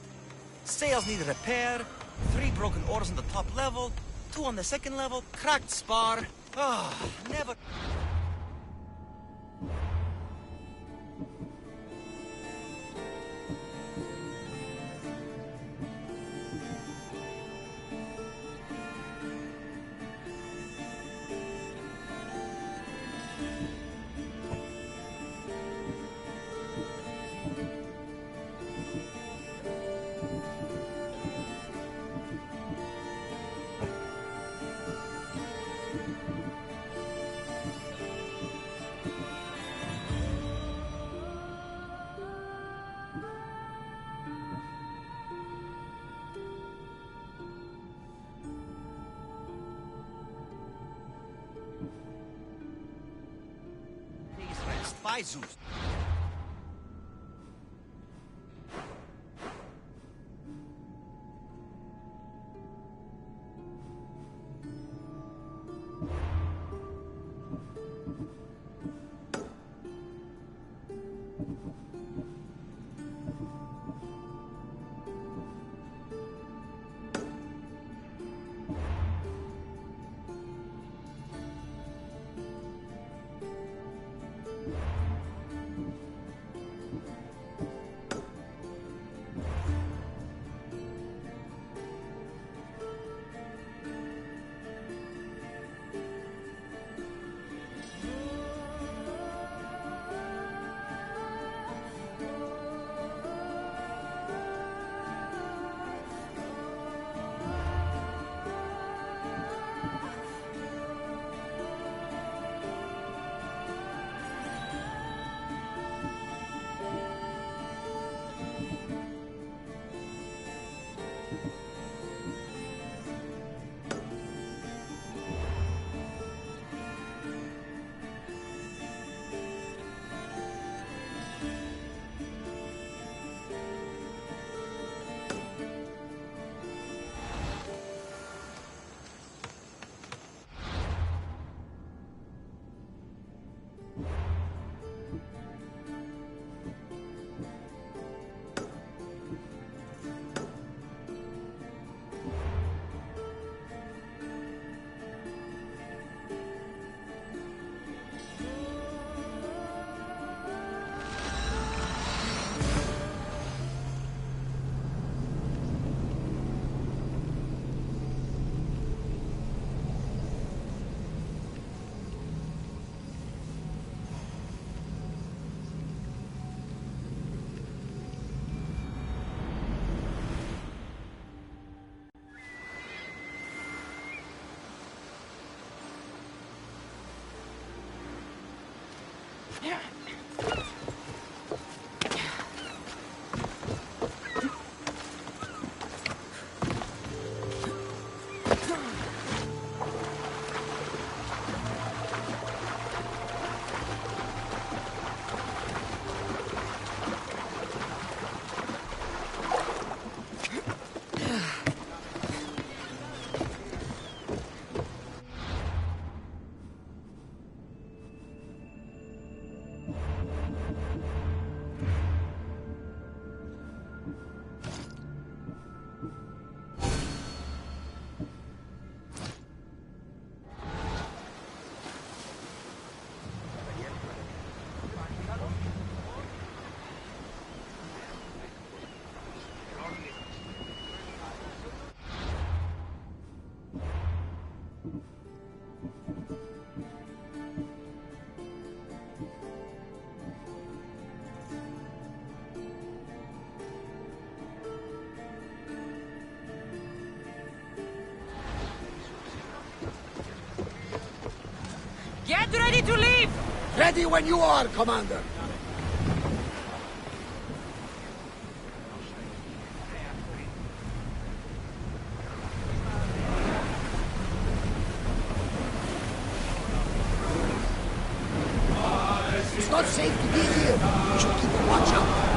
Sails need repair, 3 broken oars on the top level, 2 on the second level, cracked spar. Never... By Zeus. Get ready to leave! Ready when you are, Commander. It's not safe to be here. We should keep a watch out.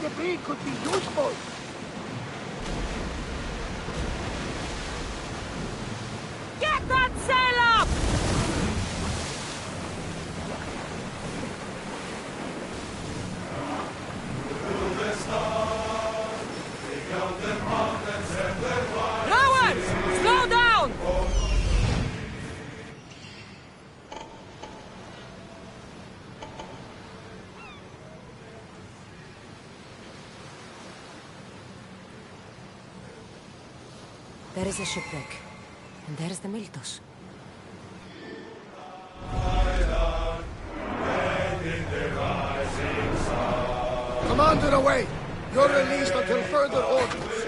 Debris could be useful. Get that sail up! Rowers! Slow down! There is a shipwreck, and there is the Miltos. Commander away! You're released until further orders.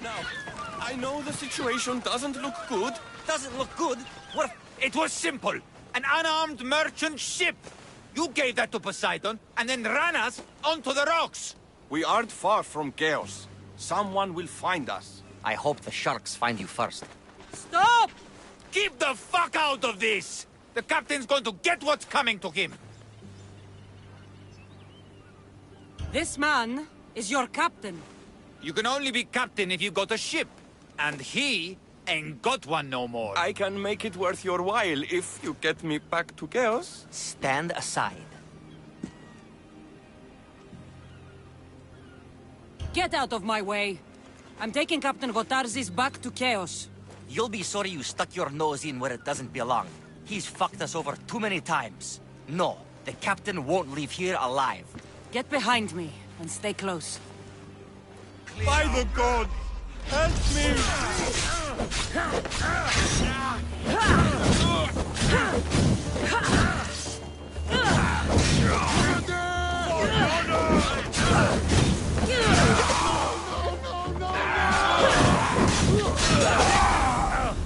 Now, I know the situation doesn't look good. Doesn't look good? What? It was simple. An unarmed merchant ship. You gave that to Poseidon, and then ran us onto the rocks. We aren't far from chaos. Someone will find us. I hope the sharks find you first. Stop! Keep the fuck out of this! The captain's going to get what's coming to him. This man is your captain. You can only be captain if you got a ship. And he ain't got one no more. I can make it worth your while if you get me back to chaos. Stand aside. Get out of my way. I'm taking Captain Gotarzis back to chaos. You'll be sorry you stuck your nose in where it doesn't belong. He's fucked us over too many times. No, the captain won't leave here alive. Get behind me and stay close. By the god! Help me!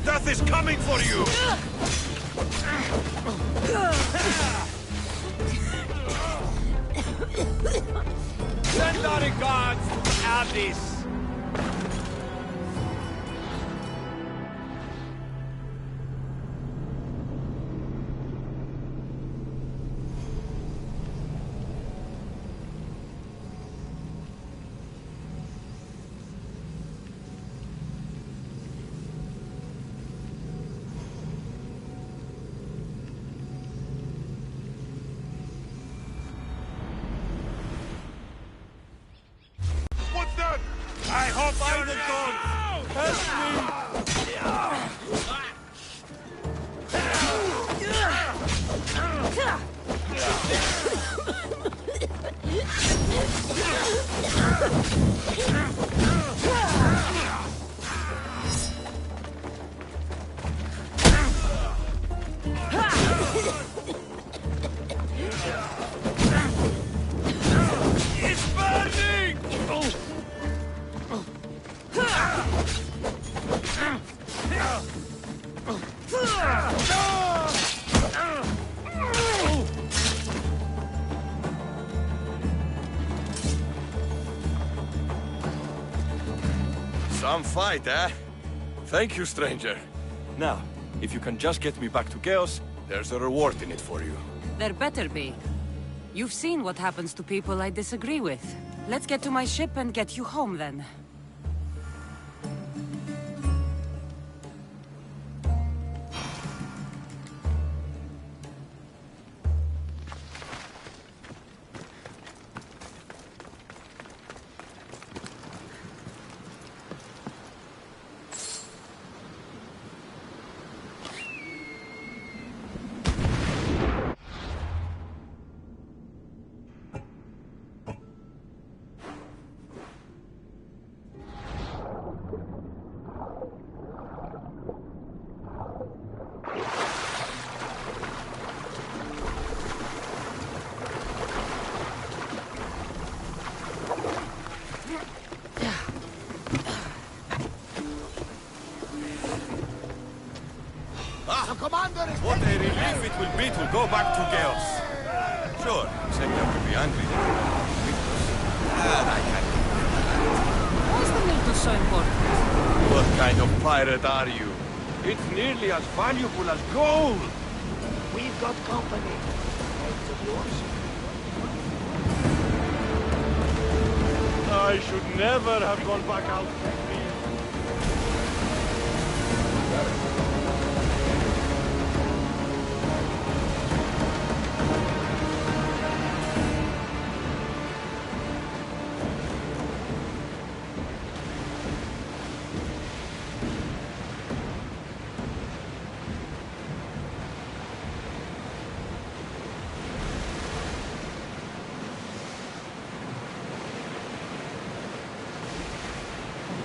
Death is coming for you! Send our regards to Abyss. I hope by the gods! Help me! It's burning! Some fight, eh? Thank you, stranger. Now, if you can just get me back to chaos, there's a reward in it for you. There better be. You've seen what happens to people I disagree with. Let's get to my ship and get you home, then. What a relief it will be to go back to chaos. Sure, Xenia will be angry that you went to Miltos. And I can't. Why is the Miltos so important? What kind of pirate are you? It's nearly as valuable as gold! We've got company. Friends of yours? I should never have gone back out with me.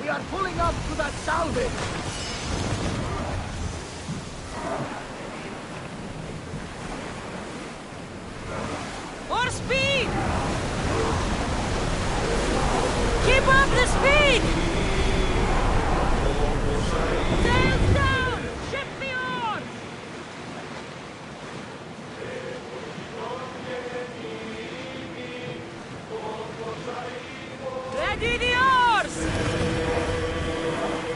We are pulling up to that salvage! More speed! Keep up the speed! Sails down! Ship the oars! Ready the oars!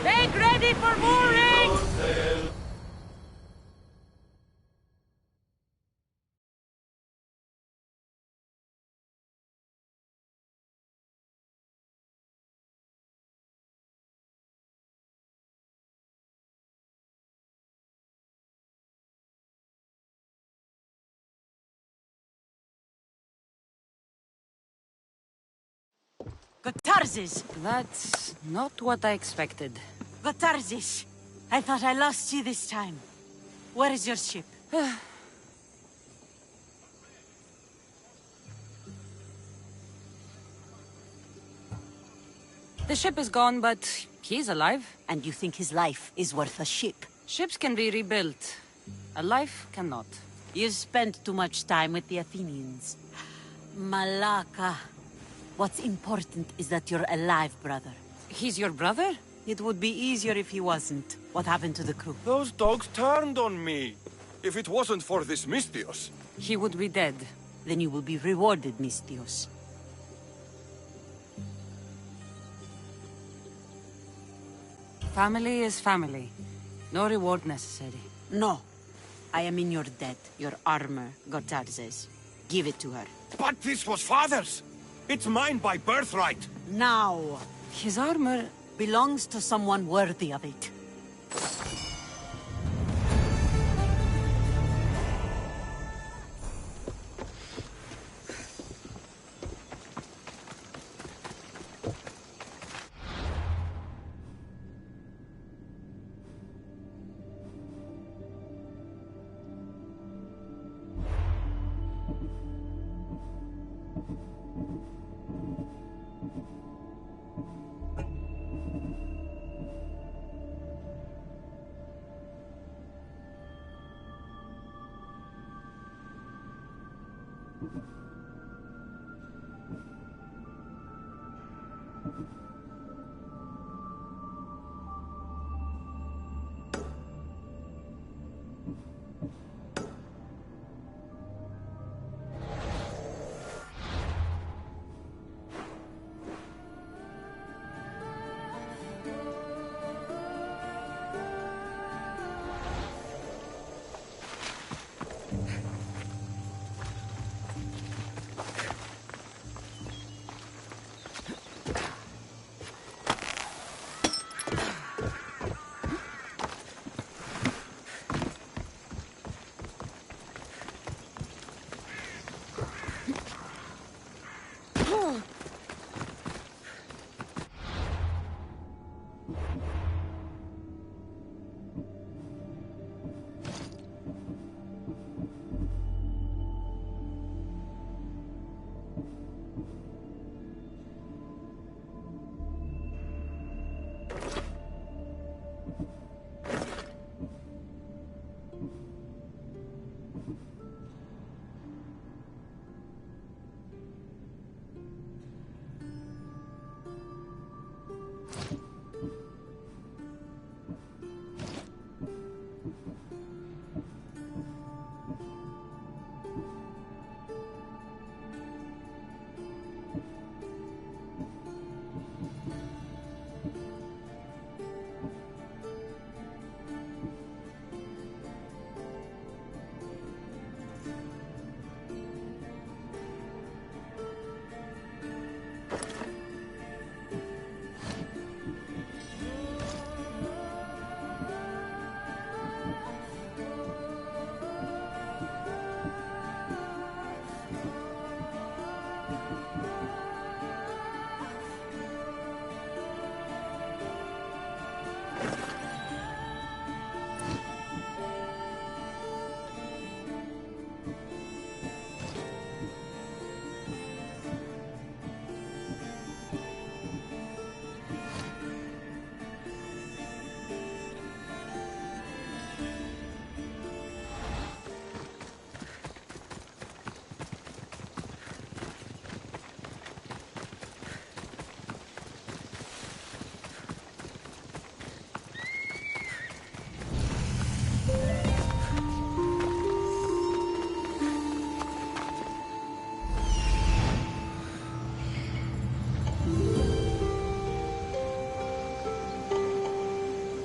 Make ready for moorings! Gotarzes! That's not what I expected. Gotarzes! I thought I lost you this time. Where is your ship? The ship is gone, but he's alive. And you think his life is worth a ship? Ships can be rebuilt. A life cannot. You spent too much time with the Athenians. Malaka. What's important is that you're alive, brother. He's your brother? It would be easier if he wasn't. What happened to the crew? Those dogs turned on me. If it wasn't for this Mystios. He would be dead. Then you will be rewarded, Mystios. Family is family. No reward necessary. No. I am in your debt. Your armor, Gotarzes. Give it to her. But this was father's! It's mine by birthright! Now! His armor belongs to someone worthy of it.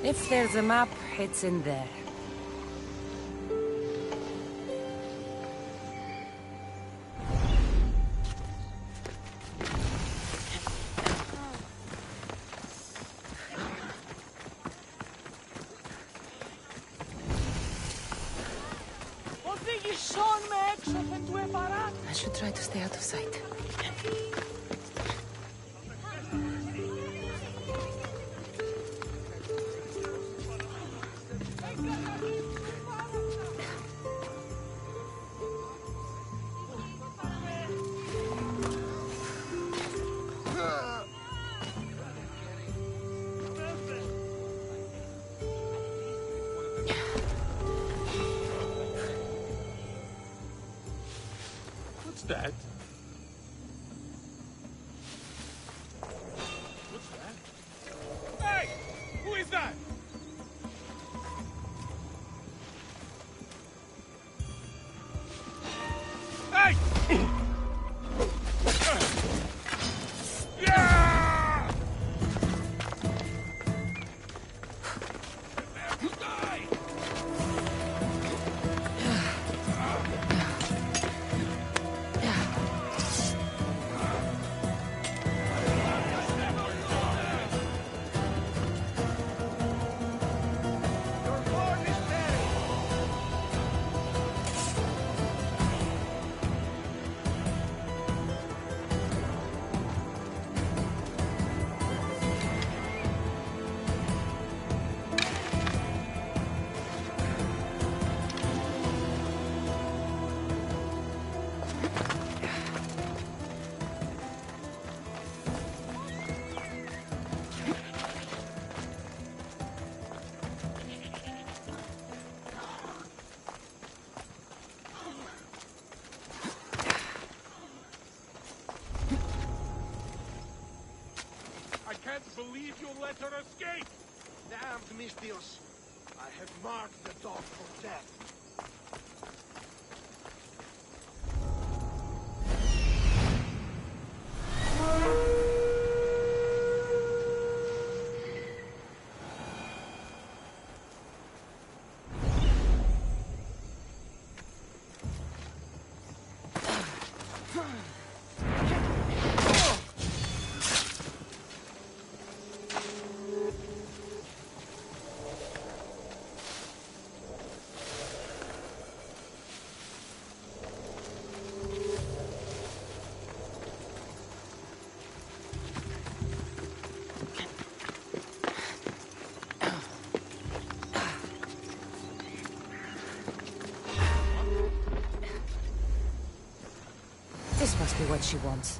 If there's a map, it's in there. I should try to stay out of sight. What's that? What's that? Hey! Who is that? Hey! Yeah! You die! I can't believe you let her escape! Damned Mistios. I have marked the dog for death. This must be what she wants.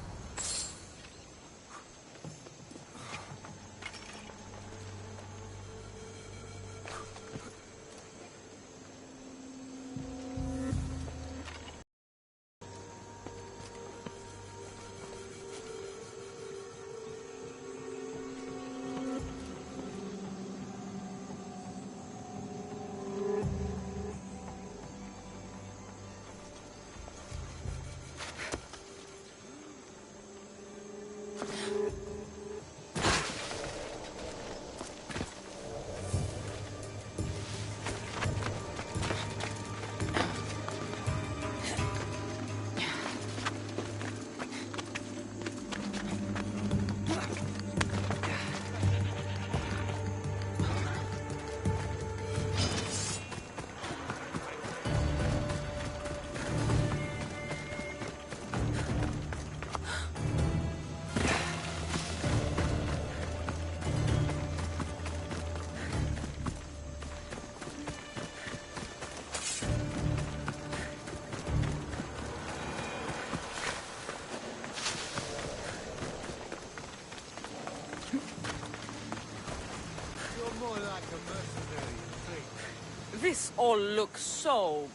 This all looks so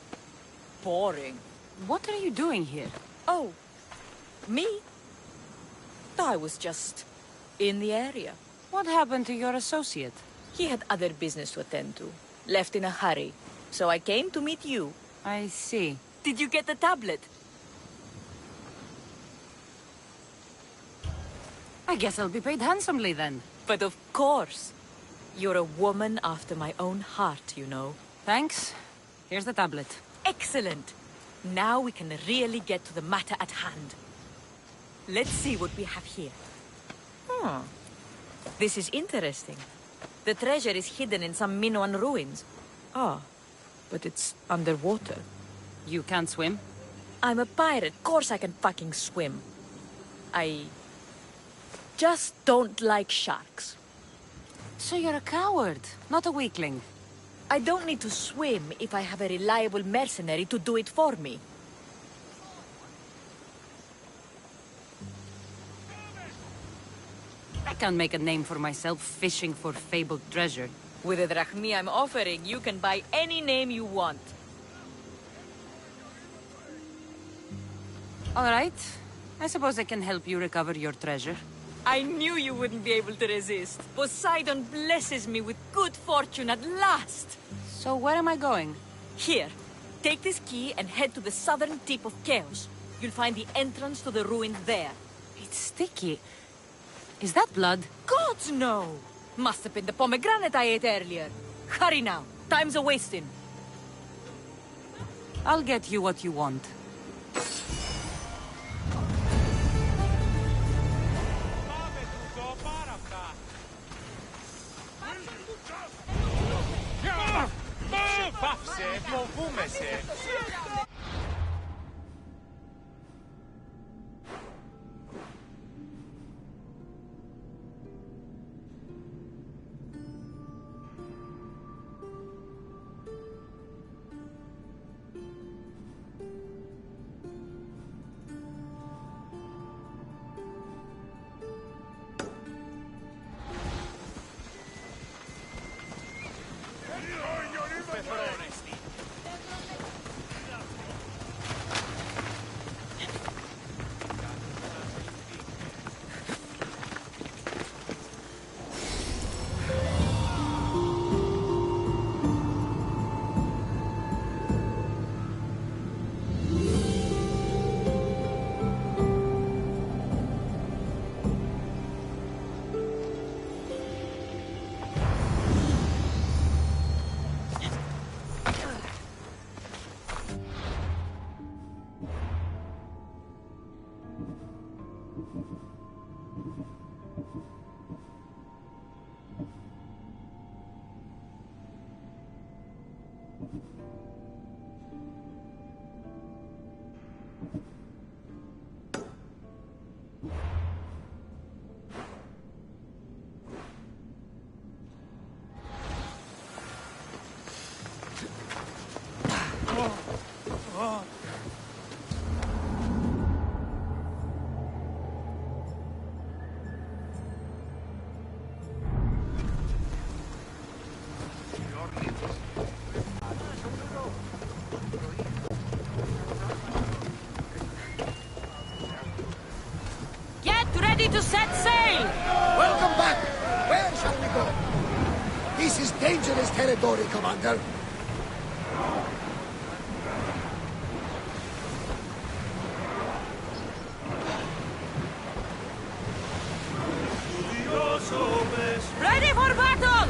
boring. What are you doing here? Oh, me? I was just in the area. What happened to your associate? He had other business to attend to. Left in a hurry. So I came to meet you. I see. Did you get the tablet? I guess I'll be paid handsomely then. But of course. You're a woman after my own heart, you know. Thanks. Here's the tablet. Excellent. Now we can really get to the matter at hand. Let's see what we have here. This is interesting. The treasure is hidden in some Minoan ruins. Ah, but it's underwater. You can't swim? I'm a pirate. Of course I can fucking swim. I just don't like sharks. So you're a coward, not a weakling. I don't need to swim if I have a reliable mercenary to do it for me. I can't make a name for myself fishing for fabled treasure. With the drachmi I'm offering, you can buy any name you want. All right. I suppose I can help you recover your treasure. I knew you wouldn't be able to resist. Poseidon blesses me with good fortune at last. So where am I going? Here. Take this key and head to the southern tip of Chaos. You'll find the entrance to the ruin there. It's sticky. Is that blood? Gods, no! Must have been the pomegranate I ate earlier. Hurry now. Time's a-wasting. I'll get you what you want. Ready to set sail! Welcome back! Where shall we go? This is dangerous territory, Commander. Ready for battle!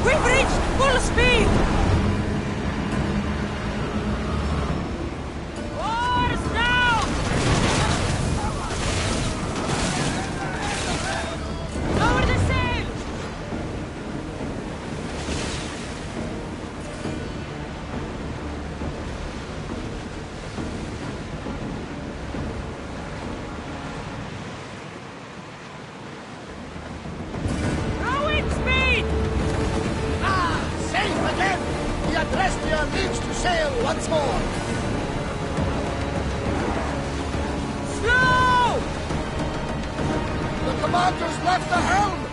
We've reached full speed! Needs to sail once more. Slow! The commander's left the helm.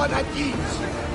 one at ease.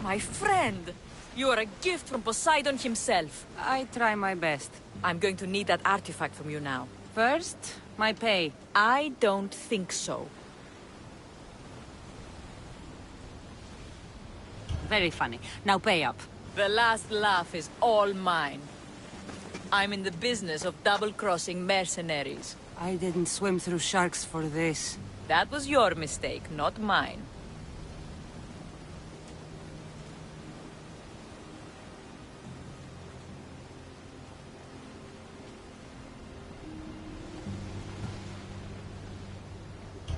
My friend, you are a gift from Poseidon himself. I try my best. I'm going to need that artifact from you now. First, my pay. I don't think so. Very funny. Now pay up. The last laugh is all mine. I'm in the business of double-crossing mercenaries. I didn't swim through sharks for this. That was your mistake, not mine.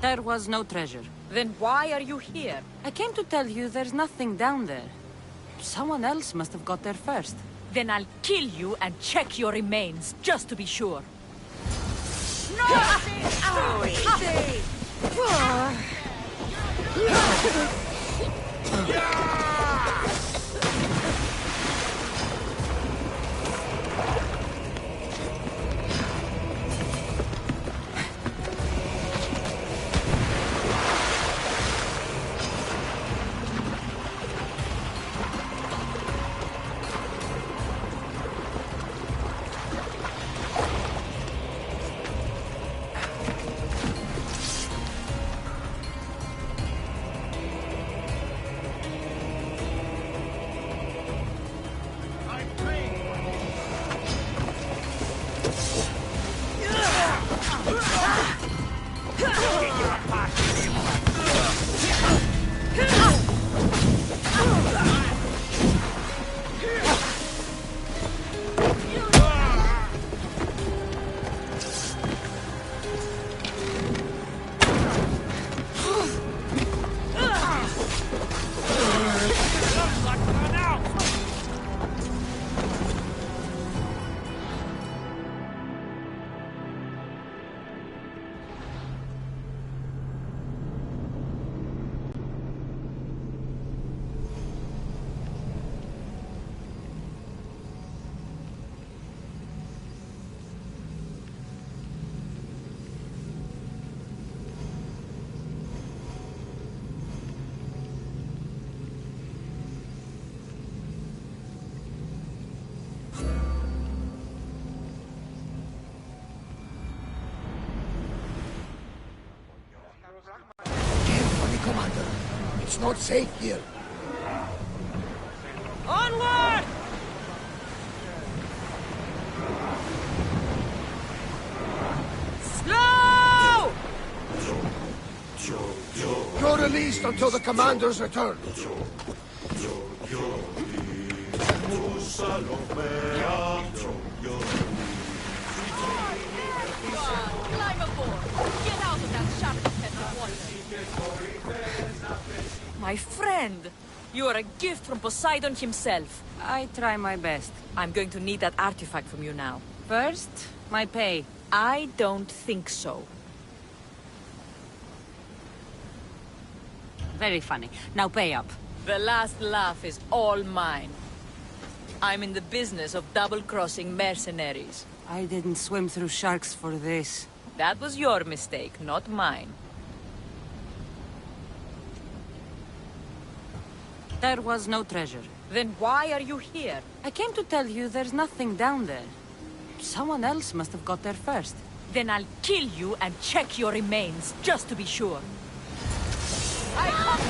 There was no treasure. Then why are you here? I came to tell you there's nothing down there. Someone else must have got there first. Then I'll kill you and check your remains, just to be sure. No! Oh, easy! Commander. It's not safe here. Onward! Slow! You're released until the commander's return. Climb aboard! Get out of that shark-infested water! My friend, you are a gift from Poseidon himself. I try my best. I'm going to need that artifact from you now. First, my pay. I don't think so. Very funny. Now pay up. The last laugh is all mine. I'm in the business of double-crossing mercenaries. I didn't swim through sharks for this. That was your mistake, not mine. There was no treasure. Then why are you here? I came to tell you there's nothing down there. Someone else must have got there first. Then I'll kill you and check your remains, just to be sure. I come...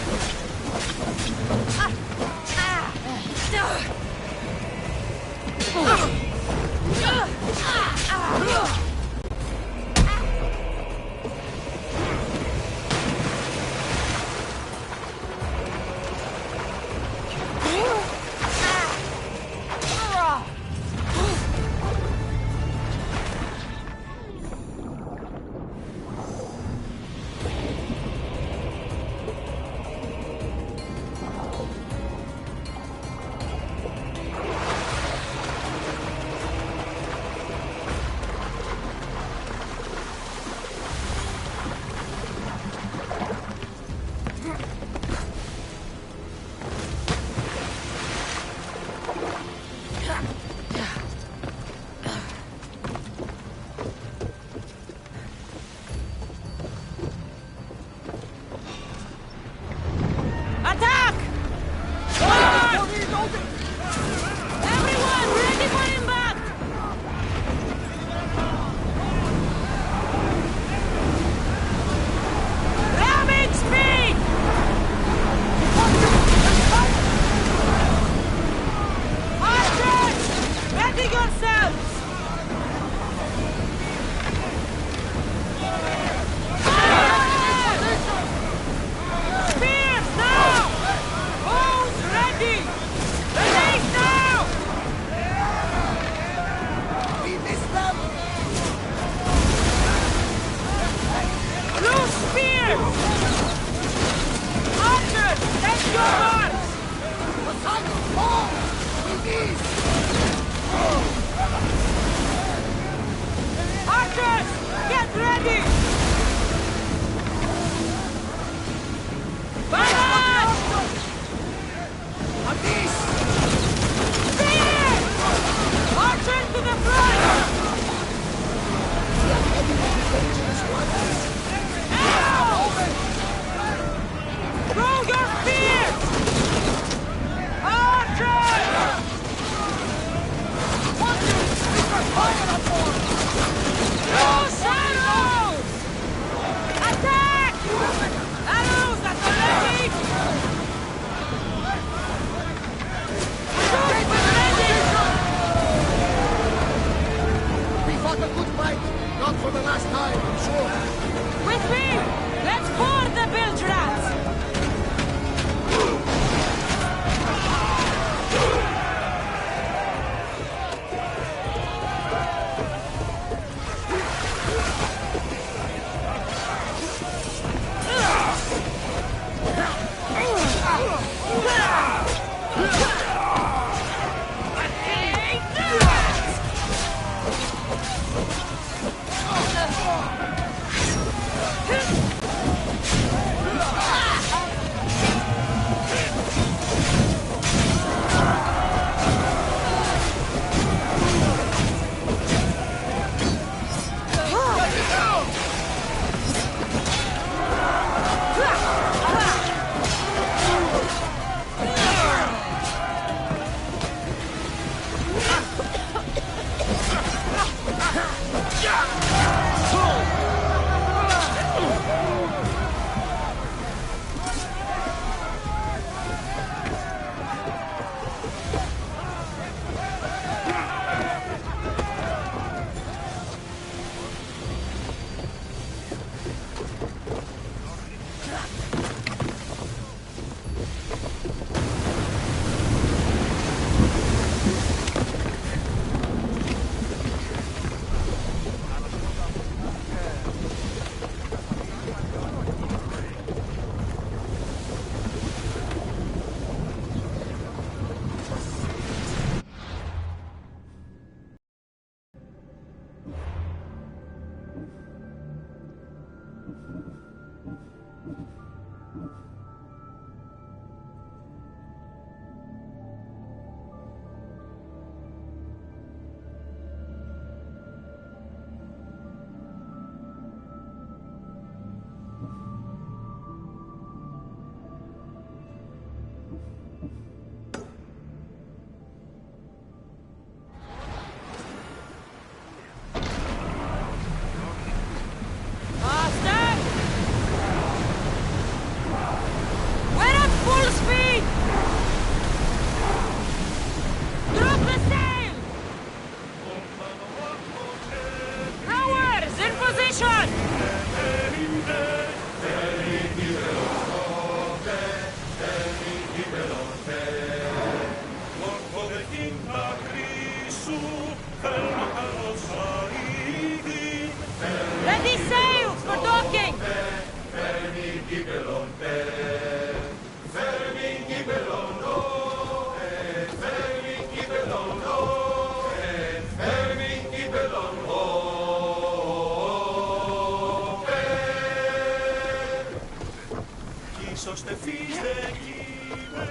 Ίσως τεφείς δεν είμαι,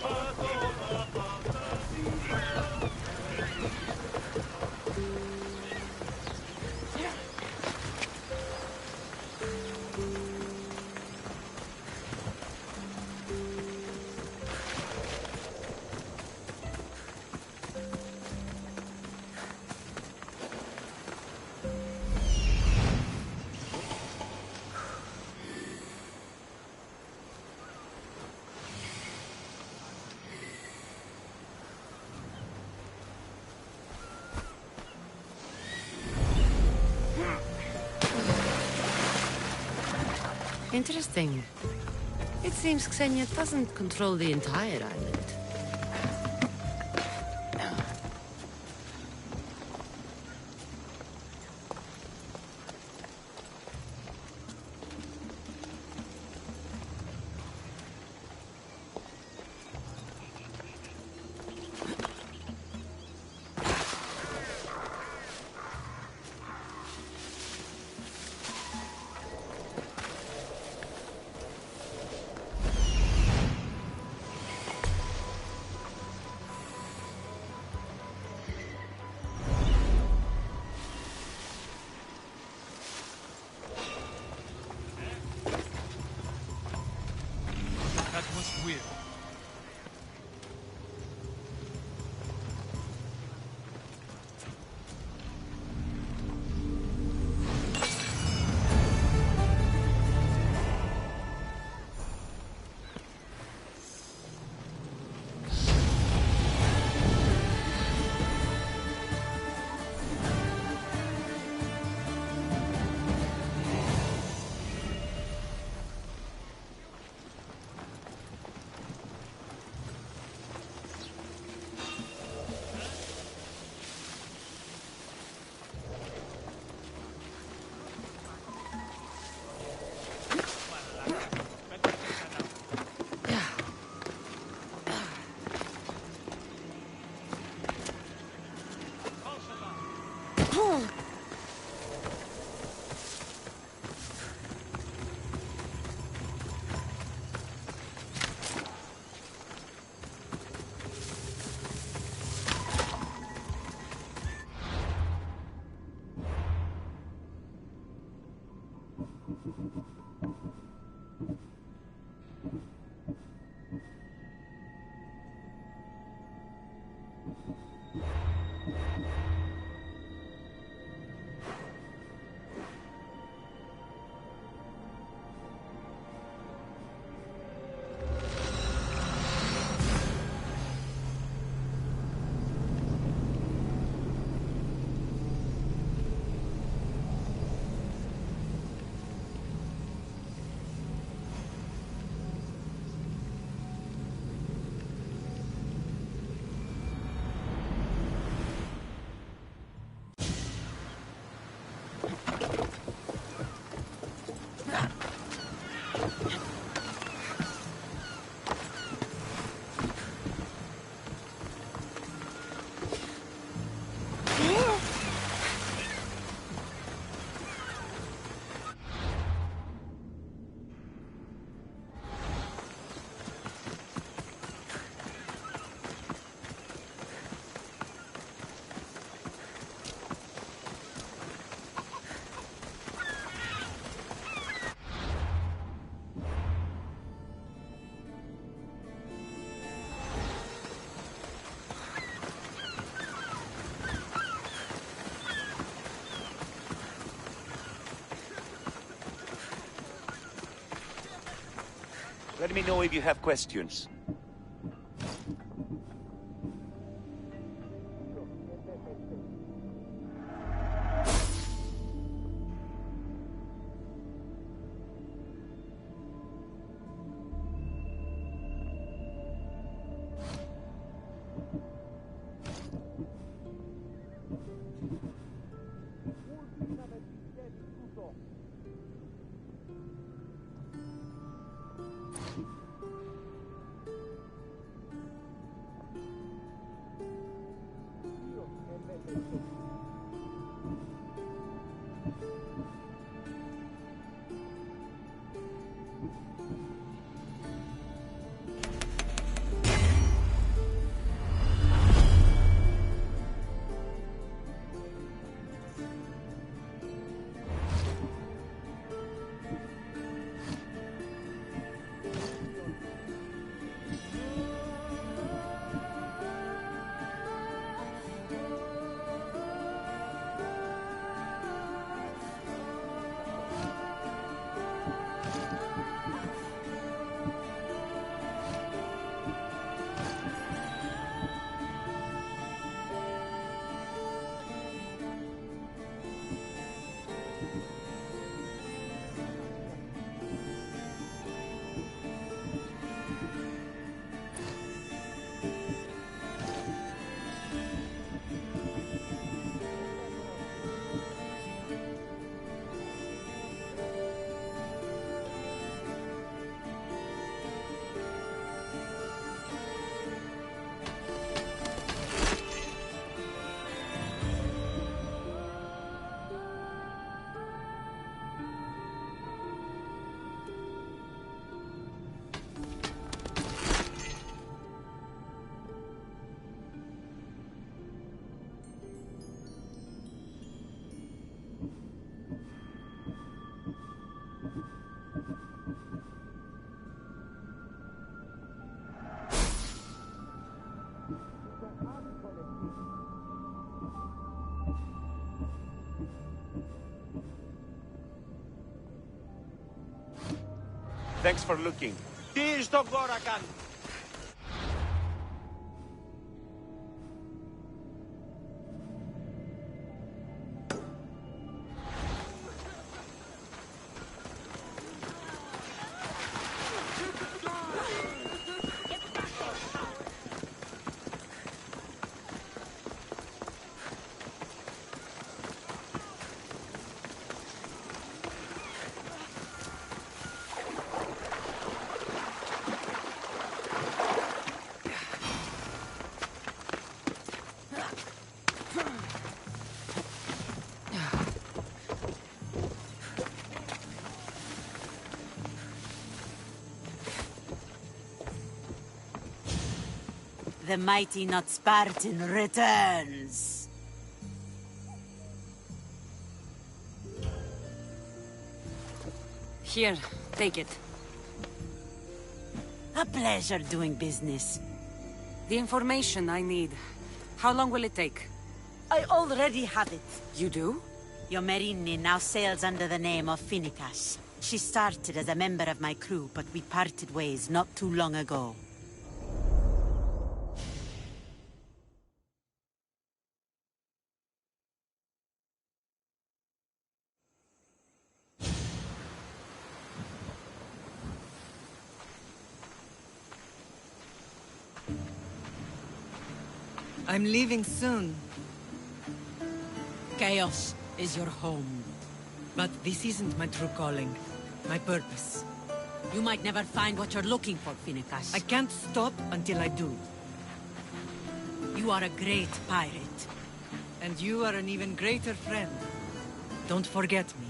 πατώνα πατατή. Interesting. It seems Xenia doesn't control the entire island. That was weird. Let me know if you have questions. Thanks for looking. Τι στον κόρακαν! The mighty not Spartan returns. Here, take it. A pleasure doing business. The information I need. How long will it take? I already have it. You do? Yomerini now sails under the name of Finnegas. She started as a member of my crew, but we parted ways not too long ago. I'm leaving soon. Chaos is your home. But this isn't my true calling. My purpose. You might never find what you're looking for, Finnegas. I can't stop until I do. You are a great pirate. And you are an even greater friend. Don't forget me.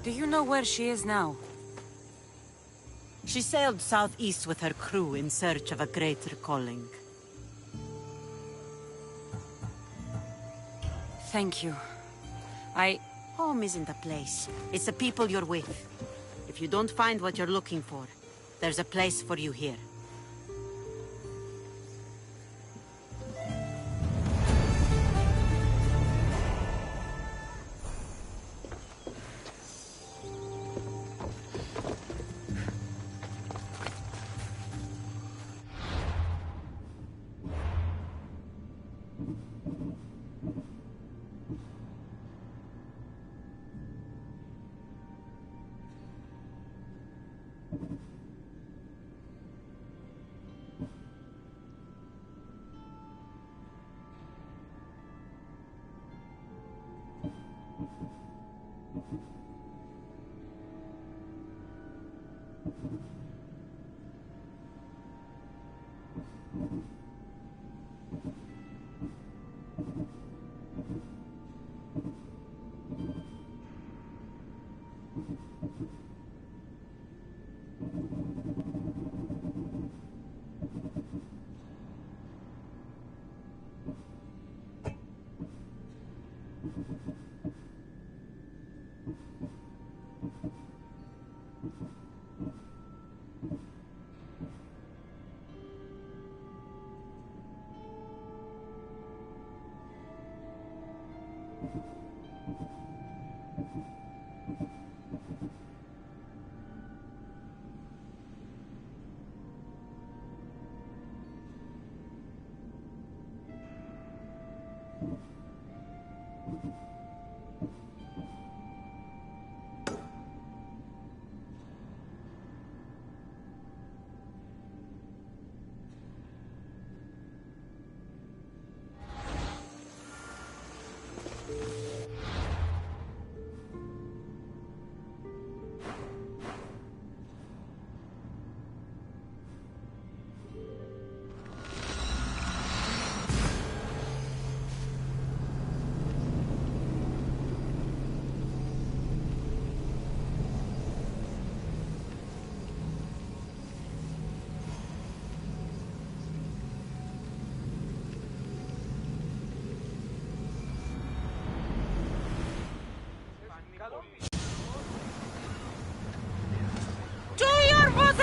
Do you know where she is now? She sailed southeast with her crew in search of a greater calling. Thank you. Home isn't a place. It's the people you're with. If you don't find what you're looking for, there's a place for you here.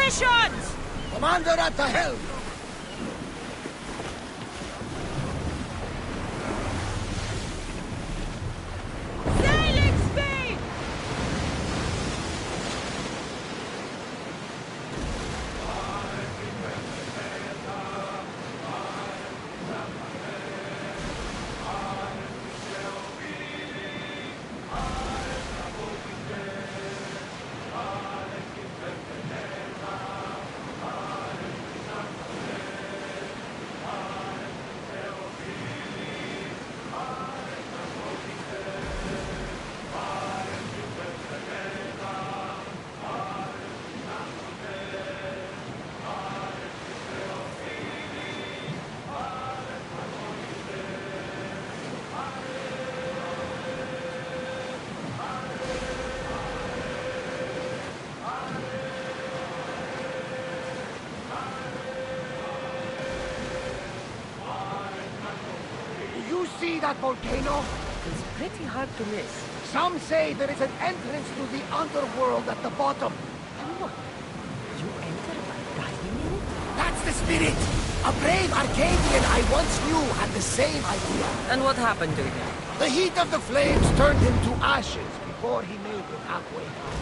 positions! Commander at the helm! Sailing speed! See that volcano? It's pretty hard to miss. Some say there is an entrance to the underworld at the bottom. And what? You enter by diving in it? That's the spirit! A brave Arcadian I once knew had the same idea. And what happened to him? The heat of the flames turned him to ashes before he made it halfway down.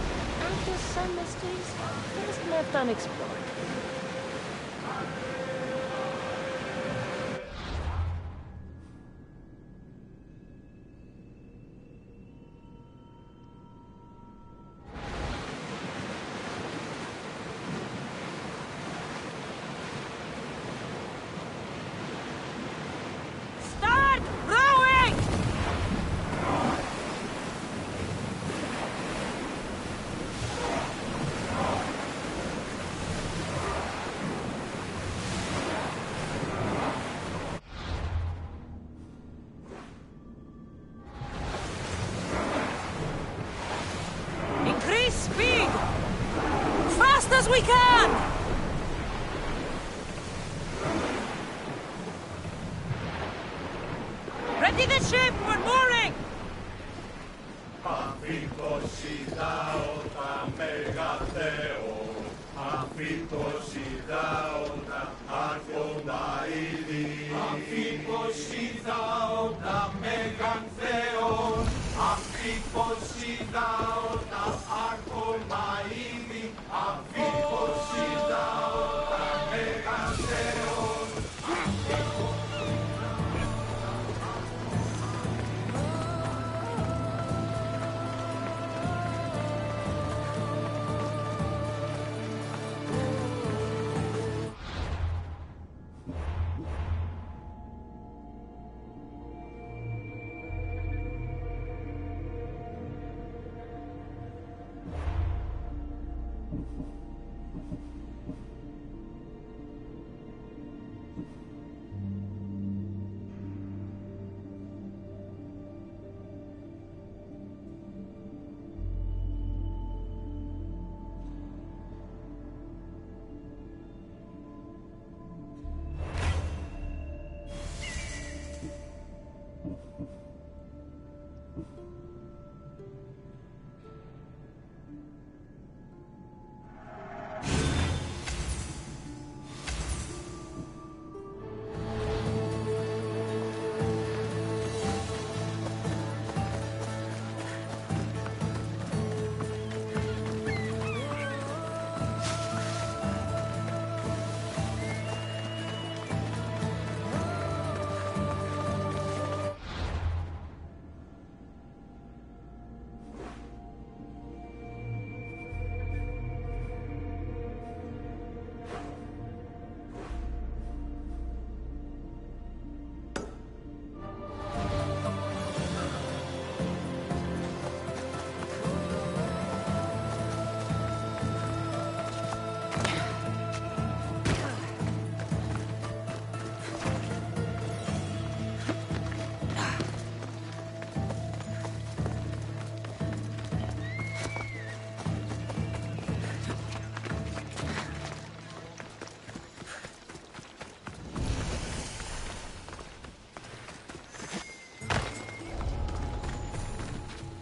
After some mysteries, best left unexplored. Speed! Fast as we can! Ready the ship, we're mooring!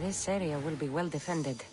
This area will be well defended.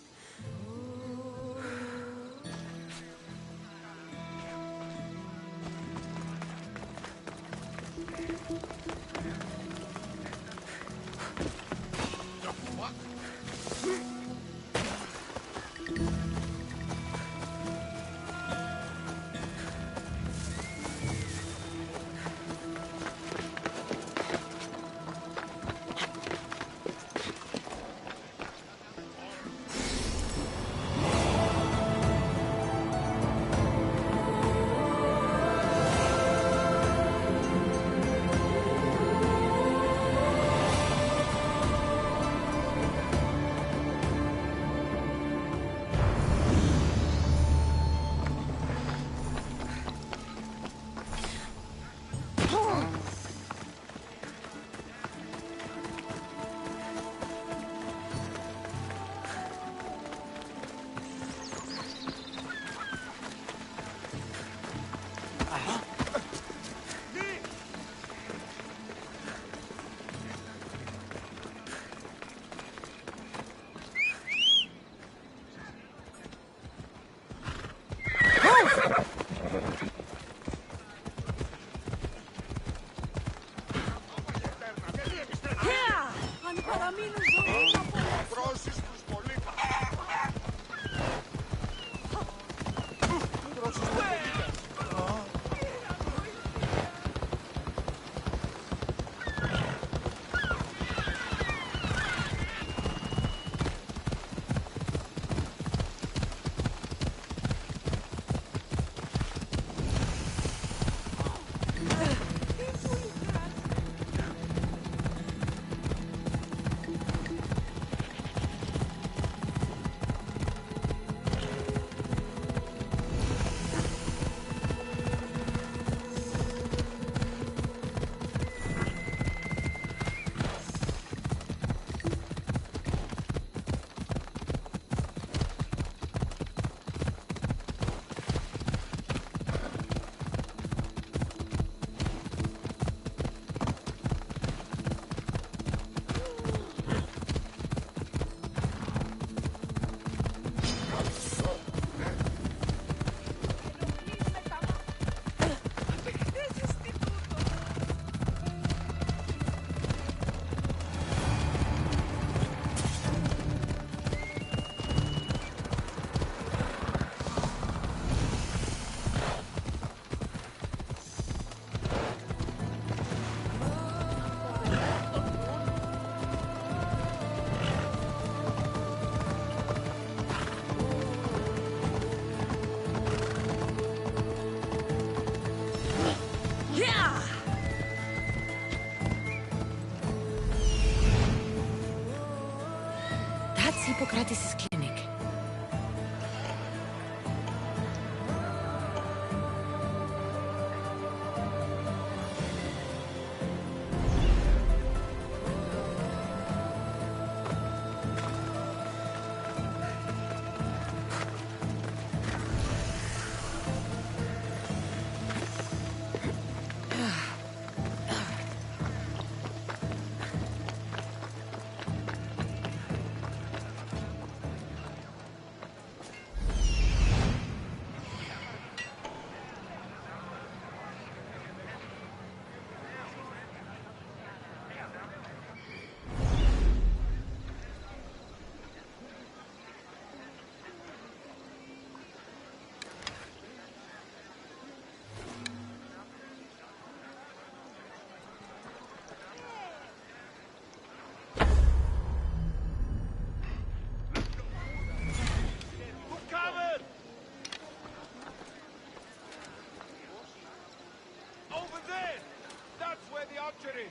archery!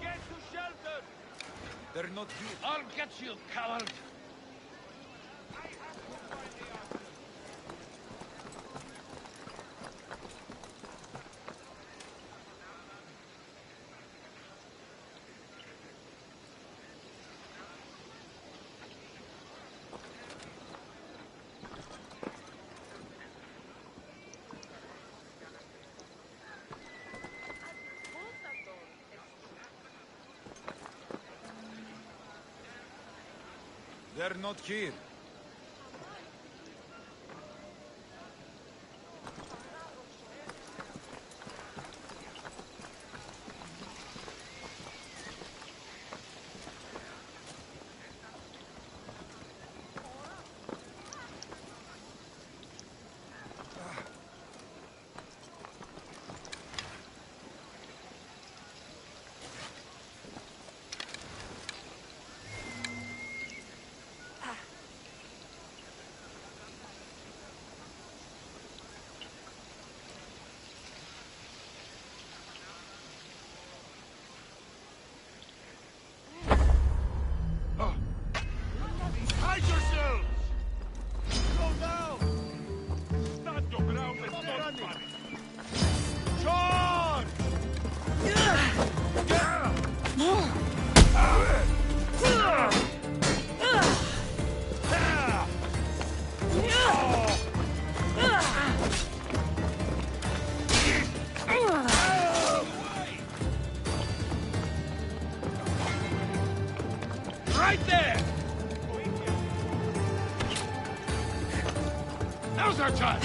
Get to shelter! They're not here. I'll get you, coward! They're not here. Hide yourselves! Go down! Stand your ground and don't run! Charge! Right there! Now's our time!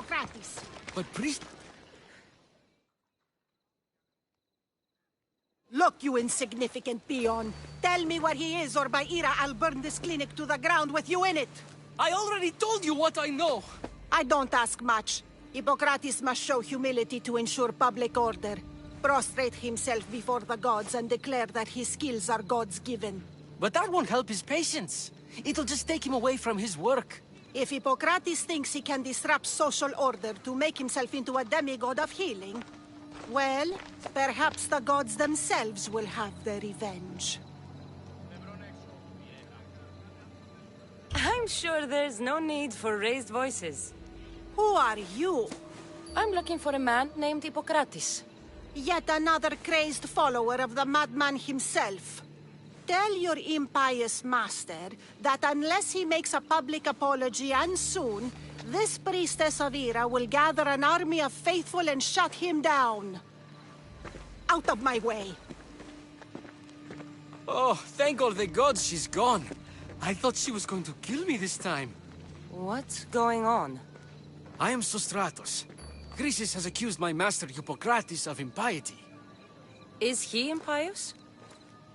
Hippocrates. But priest... Look, you insignificant peon. Tell me where he is, or by Ira, I'll burn this clinic to the ground with you in it. I already told you what I know. I don't ask much. Hippocrates must show humility to ensure public order. Prostrate himself before the gods and declare that his skills are gods given. But that won't help his patients. It'll just take him away from his work. If Hippocrates thinks he can disrupt social order to make himself into a demigod of healing, well, perhaps the gods themselves will have their revenge. I'm sure there's no need for raised voices. Who are you? I'm looking for a man named Hippocrates. Yet another crazed follower of the madman himself. Tell your impious master that unless he makes a public apology, and soon, this priestess of Ira will gather an army of faithful and shut him down. Out of my way. Oh, thank all the gods she's gone. I thought she was going to kill me this time. What's going on? I am Sostratos. Chrysis has accused my master Hippocrates of impiety. Is he impious?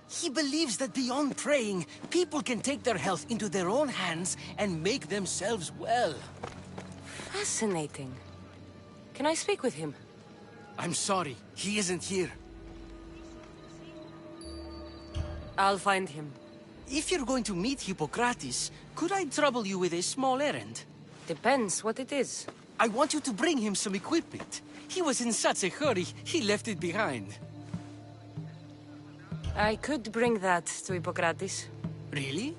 He believes that beyond praying, people can take their health into their own hands and make themselves well. Fascinating. Can I speak with him? I'm sorry, he isn't here. I'll find him. If you're going to meet Hippocrates, could I trouble you with a small errand? Depends what it is. I want you to bring him some equipment. He was in such a hurry, he left it behind. I could bring that to Hippocrates. Really?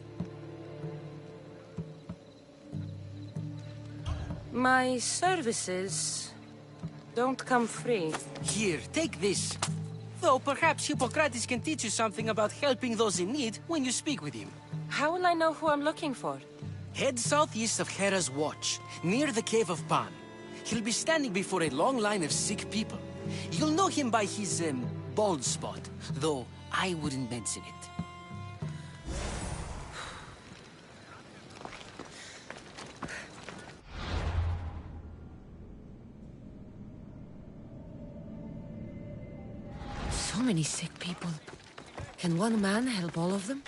My services don't come free. Here, take this. Though perhaps Hippocrates can teach you something about helping those in need when you speak with him. How will I know who I'm looking for? Head southeast of Hera's Watch, near the Cave of Pan. He'll be standing before a long line of sick people. You'll know him by his, bald spot, though I wouldn't mention it. So many sick people. Can one man help all of them?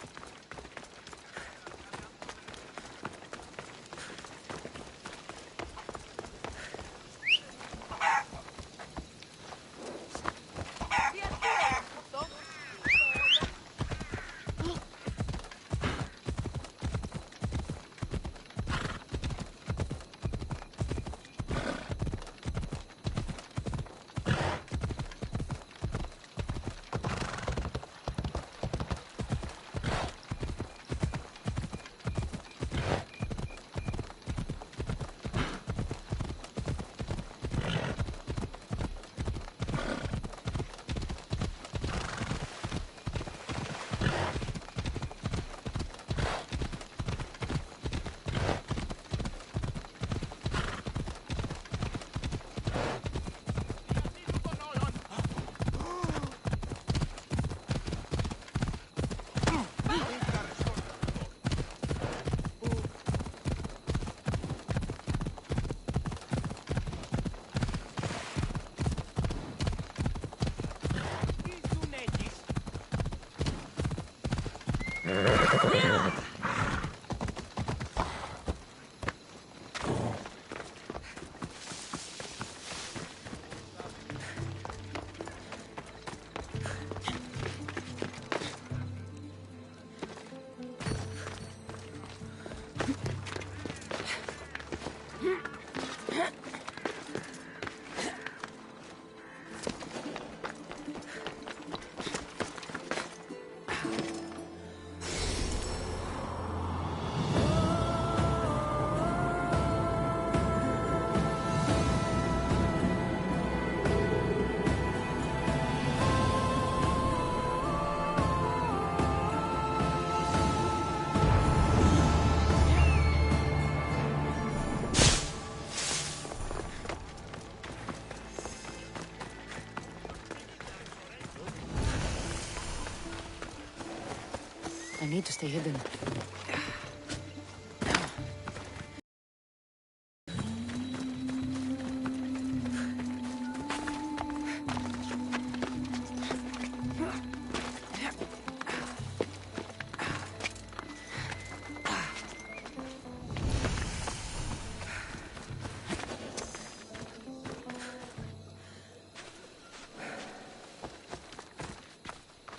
I need to stay hidden.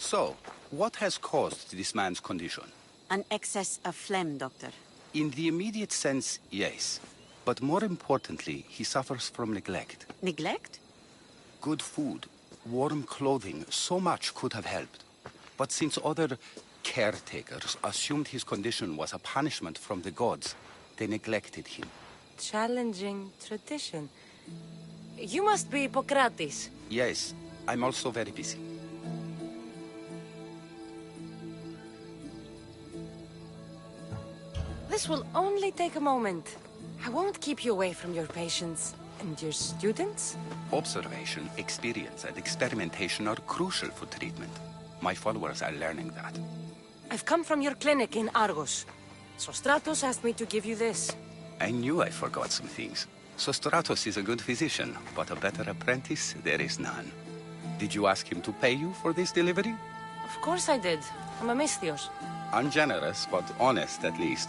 So, what has caused this man's condition? An excess of phlegm, Doctor. In the immediate sense, yes. But more importantly, he suffers from neglect. Neglect? Good food, warm clothing, so much could have helped. But since other caretakers assumed his condition was a punishment from the gods, they neglected him. Challenging tradition. You must be Hippocrates. Yes, I'm also very busy. This will only take a moment. I won't keep you away from your patients. And your students? Observation, experience, and experimentation are crucial for treatment. My followers are learning that. I've come from your clinic in Argos. Sostratos asked me to give you this. I knew I forgot some things. Sostratos is a good physician, but a better apprentice, there is none. Did you ask him to pay you for this delivery? Of course I did. I'm a Mystios. Ungenerous, but honest at least.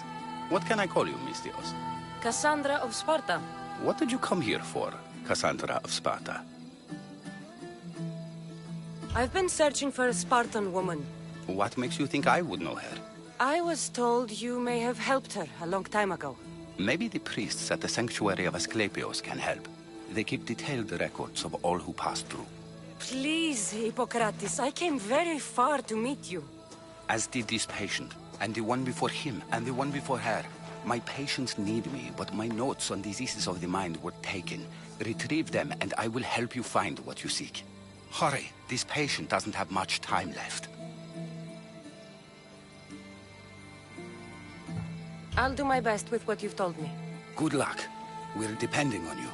What can I call you, Mystios? Cassandra of Sparta. What did you come here for, Cassandra of Sparta? I've been searching for a Spartan woman. What makes you think I would know her? I was told you may have helped her a long time ago. Maybe the priests at the sanctuary of Asclepios can help. They keep detailed records of all who passed through. Please, Hippocrates, I came very far to meet you. As did this patient, and the one before him, and the one before her. My patients need me, but my notes on diseases of the mind were taken. Retrieve them, and I will help you find what you seek. Hurry, this patient doesn't have much time left. I'll do my best with what you've told me. Good luck. We're depending on you.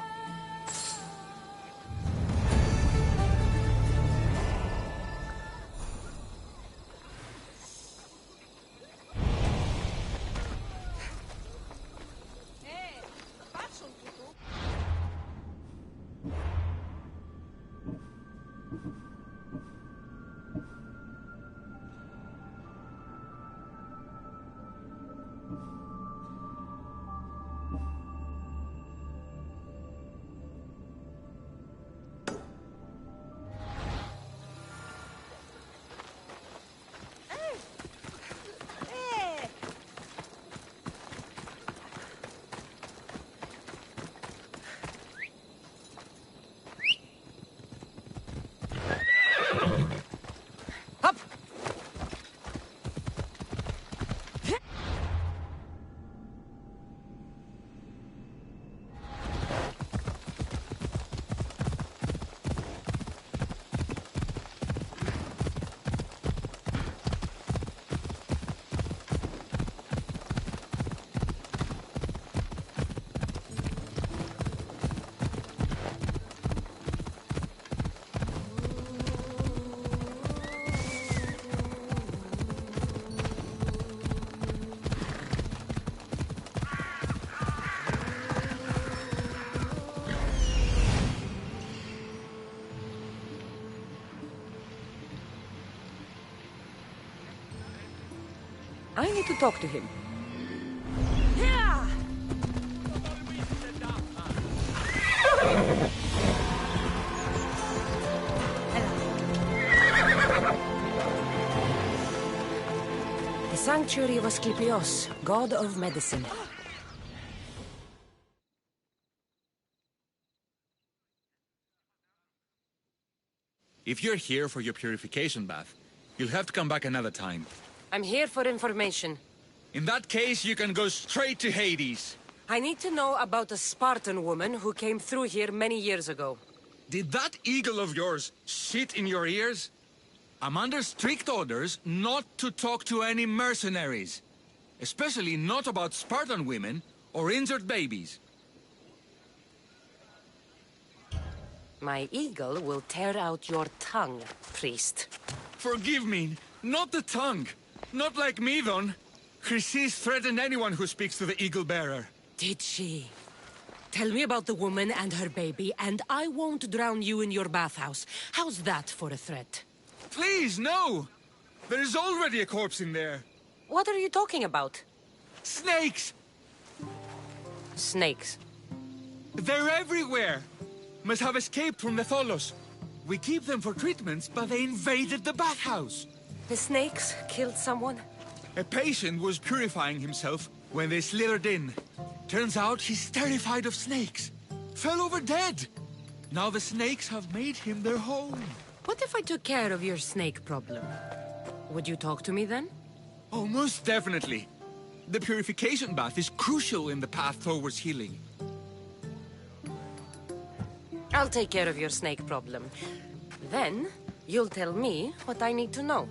I need to talk to him. The sanctuary of Asclepios, god of medicine. If you're here for your purification bath, you'll have to come back another time. I'm here for information. In that case, you can go straight to Hades. I need to know about a Spartan woman who came through here many years ago. Did that eagle of yours shit in your ears? I'm under strict orders not to talk to any mercenaries. Especially not about Spartan women or injured babies. My eagle will tear out your tongue, priest. Forgive me, not the tongue. Not like Medon. Chrysis threatened anyone who speaks to the eagle bearer. Did she? Tell me about the woman and her baby, and I won't drown you in your bathhouse. How's that for a threat? Please, no! There is already a corpse in there. What are you talking about? Snakes! Snakes? They're everywhere! Must have escaped from the Tholos. We keep them for treatments, but they invaded the bathhouse. The snakes killed someone? A patient was purifying himself when they slithered in. Turns out he's terrified of snakes. Fell over dead. Now the snakes have made him their home. What if I took care of your snake problem? Would you talk to me then? Oh, most definitely. The purification bath is crucial in the path towards healing. I'll take care of your snake problem. Then, you'll tell me what I need to know.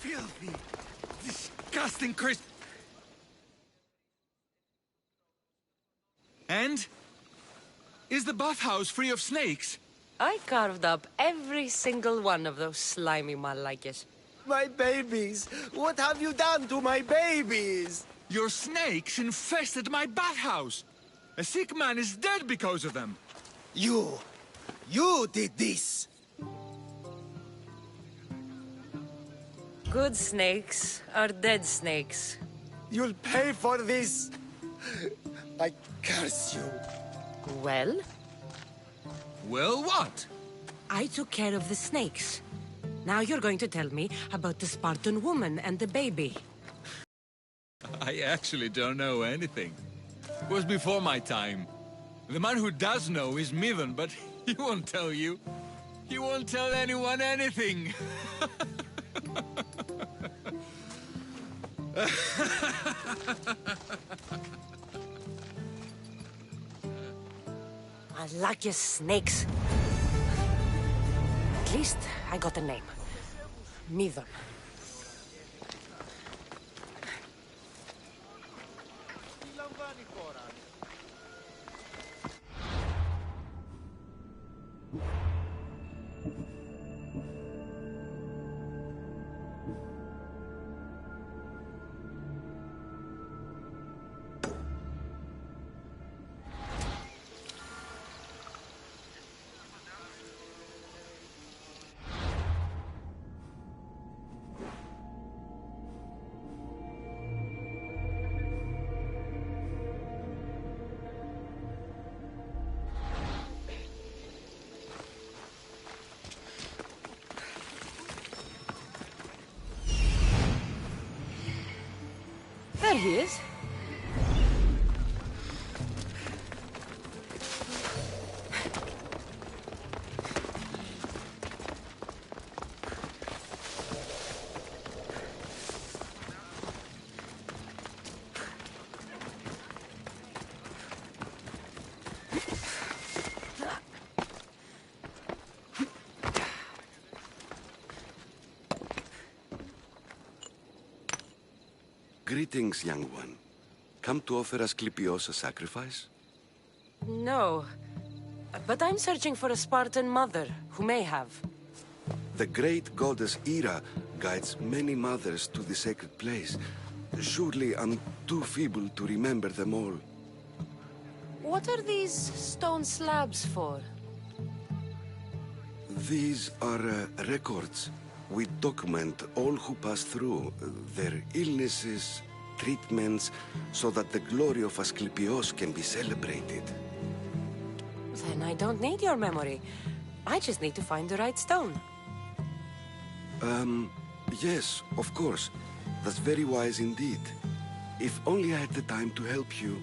Filthy, disgusting crisp. And? Is the bathhouse free of snakes? I carved up every single one of those slimy malakes. My babies! What have you done to my babies? Your snakes infested my bathhouse. A sick man is dead because of them. You did this! Good snakes are dead snakes. You'll pay for this! I curse you. Well? Well, what? I took care of the snakes. Now you're going to tell me about the Spartan woman and the baby. I actually don't know anything. It was before my time. The man who does know is Midon, but he won't tell you. He won't tell anyone anything. I like your snakes. At least I got a name. Midon. There he is. Greetings, young one. Come to offer Asclepios a sacrifice? No. But I'm searching for a Spartan mother who may have. The great goddess Hera guides many mothers to the sacred place. Surely I'm too feeble to remember them all. What are these stone slabs for? These are records. We document all who pass through, their illnesses, treatments, so that the glory of Asclepios can be celebrated. Then I don't need your memory. I just need to find the right stone. Yes, of course. That's very wise indeed. If only I had the time to help you.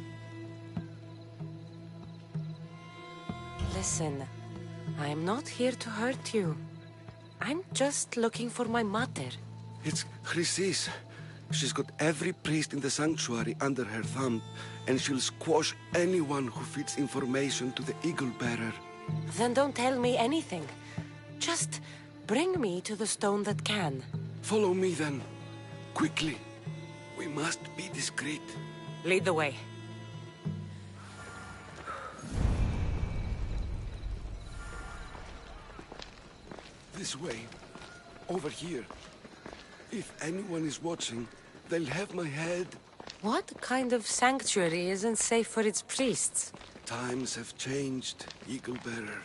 Listen, I'm not here to hurt you. I'm just looking for my mother. It's Chrysis. She's got every priest in the sanctuary under her thumb, and she'll squash anyone who feeds information to the Eagle Bearer. Then don't tell me anything. Just bring me to the stone that can. Follow me then. Quickly. We must be discreet. Lead the way. This way. Over here. If anyone is watching, they'll have my head. What kind of sanctuary isn't safe for its priests? Times have changed, Eagle Bearer.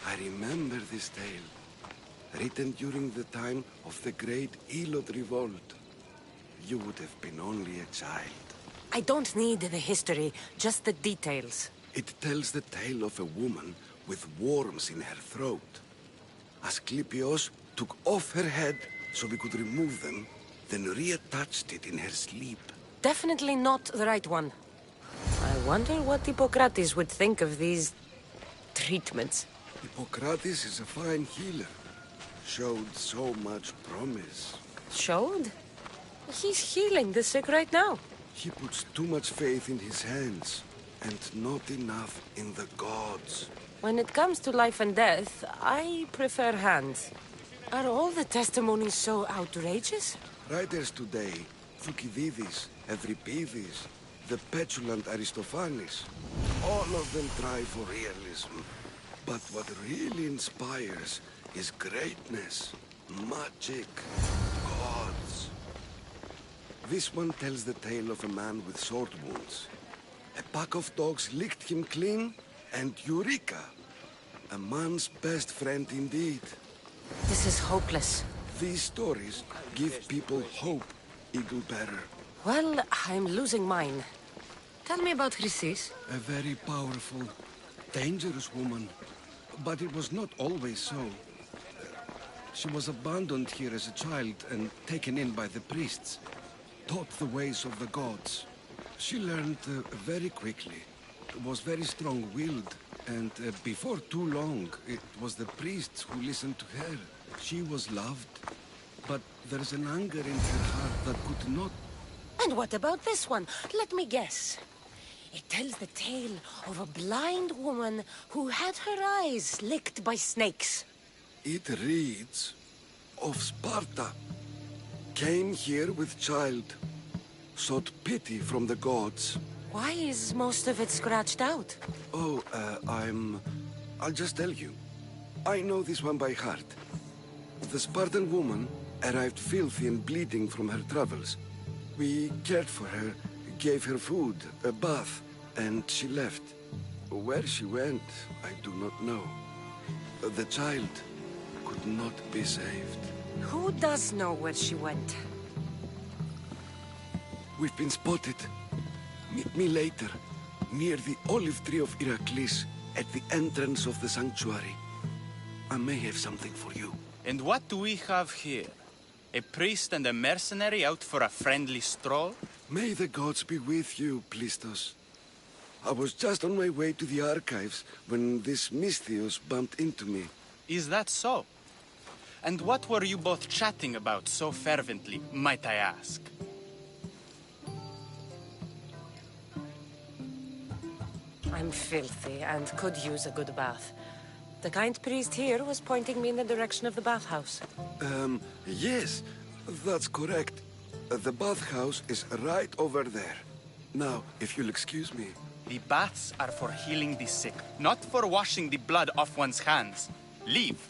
I remember this tale. Written during the time of the great Elod Revolt. You would have been only a child. I don't need the history, just the details. It tells the tale of a woman with worms in her throat. Asclepios took off her head so we could remove them, then reattached it in her sleep. Definitely not the right one. I wonder what Hippocrates would think of these treatments. Hippocrates is a fine healer. Showed so much promise. Showed? He's healing the sick right now. He puts too much faith in his hands, and not enough in the gods. When it comes to life and death, I prefer hands. Are all the testimonies so outrageous? Writers today, Thucydides, Euripides, the petulant Aristophanes, all of them try for realism. But what really inspires is greatness, magic, gods. This one tells the tale of a man with sword wounds. A pack of dogs licked him clean, and Eureka! A man's best friend indeed. This is hopeless. These stories give people hope, Eagle Bearer. Well, I'm losing mine. Tell me about Chrysis. A very powerful, dangerous woman. But it was not always so. She was abandoned here as a child and taken in by the priests. Taught the ways of the gods. She learned very quickly. Was very strong-willed. And before too long, it was the priests who listened to her. She was loved. But there's an anger in her heart that could not... And what about this one? Let me guess. It tells the tale of a blind woman who had her eyes licked by snakes. It reads of Sparta. Came here with child. Sought pity from the gods. Why is most of it scratched out? Oh, I'll just tell you. I know this one by heart. The Spartan woman arrived filthy and bleeding from her travels. We cared for her, gave her food, a bath, and she left. Where she went, I do not know. The child could not be saved. Who does know where she went? We've been spotted. Meet me later, near the olive tree of Heracles, at the entrance of the sanctuary. I may have something for you. And what do we have here? A priest and a mercenary out for a friendly stroll? May the gods be with you, Plistos. I was just on my way to the archives when this Misthios bumped into me. Is that so? And what were you both chatting about so fervently, might I ask? I'm filthy and could use a good bath. The kind priest here was pointing me in the direction of the bathhouse. Yes, that's correct. The bathhouse is right over there. Now, if you'll excuse me. The baths are for healing the sick, not for washing the blood off one's hands. Leave.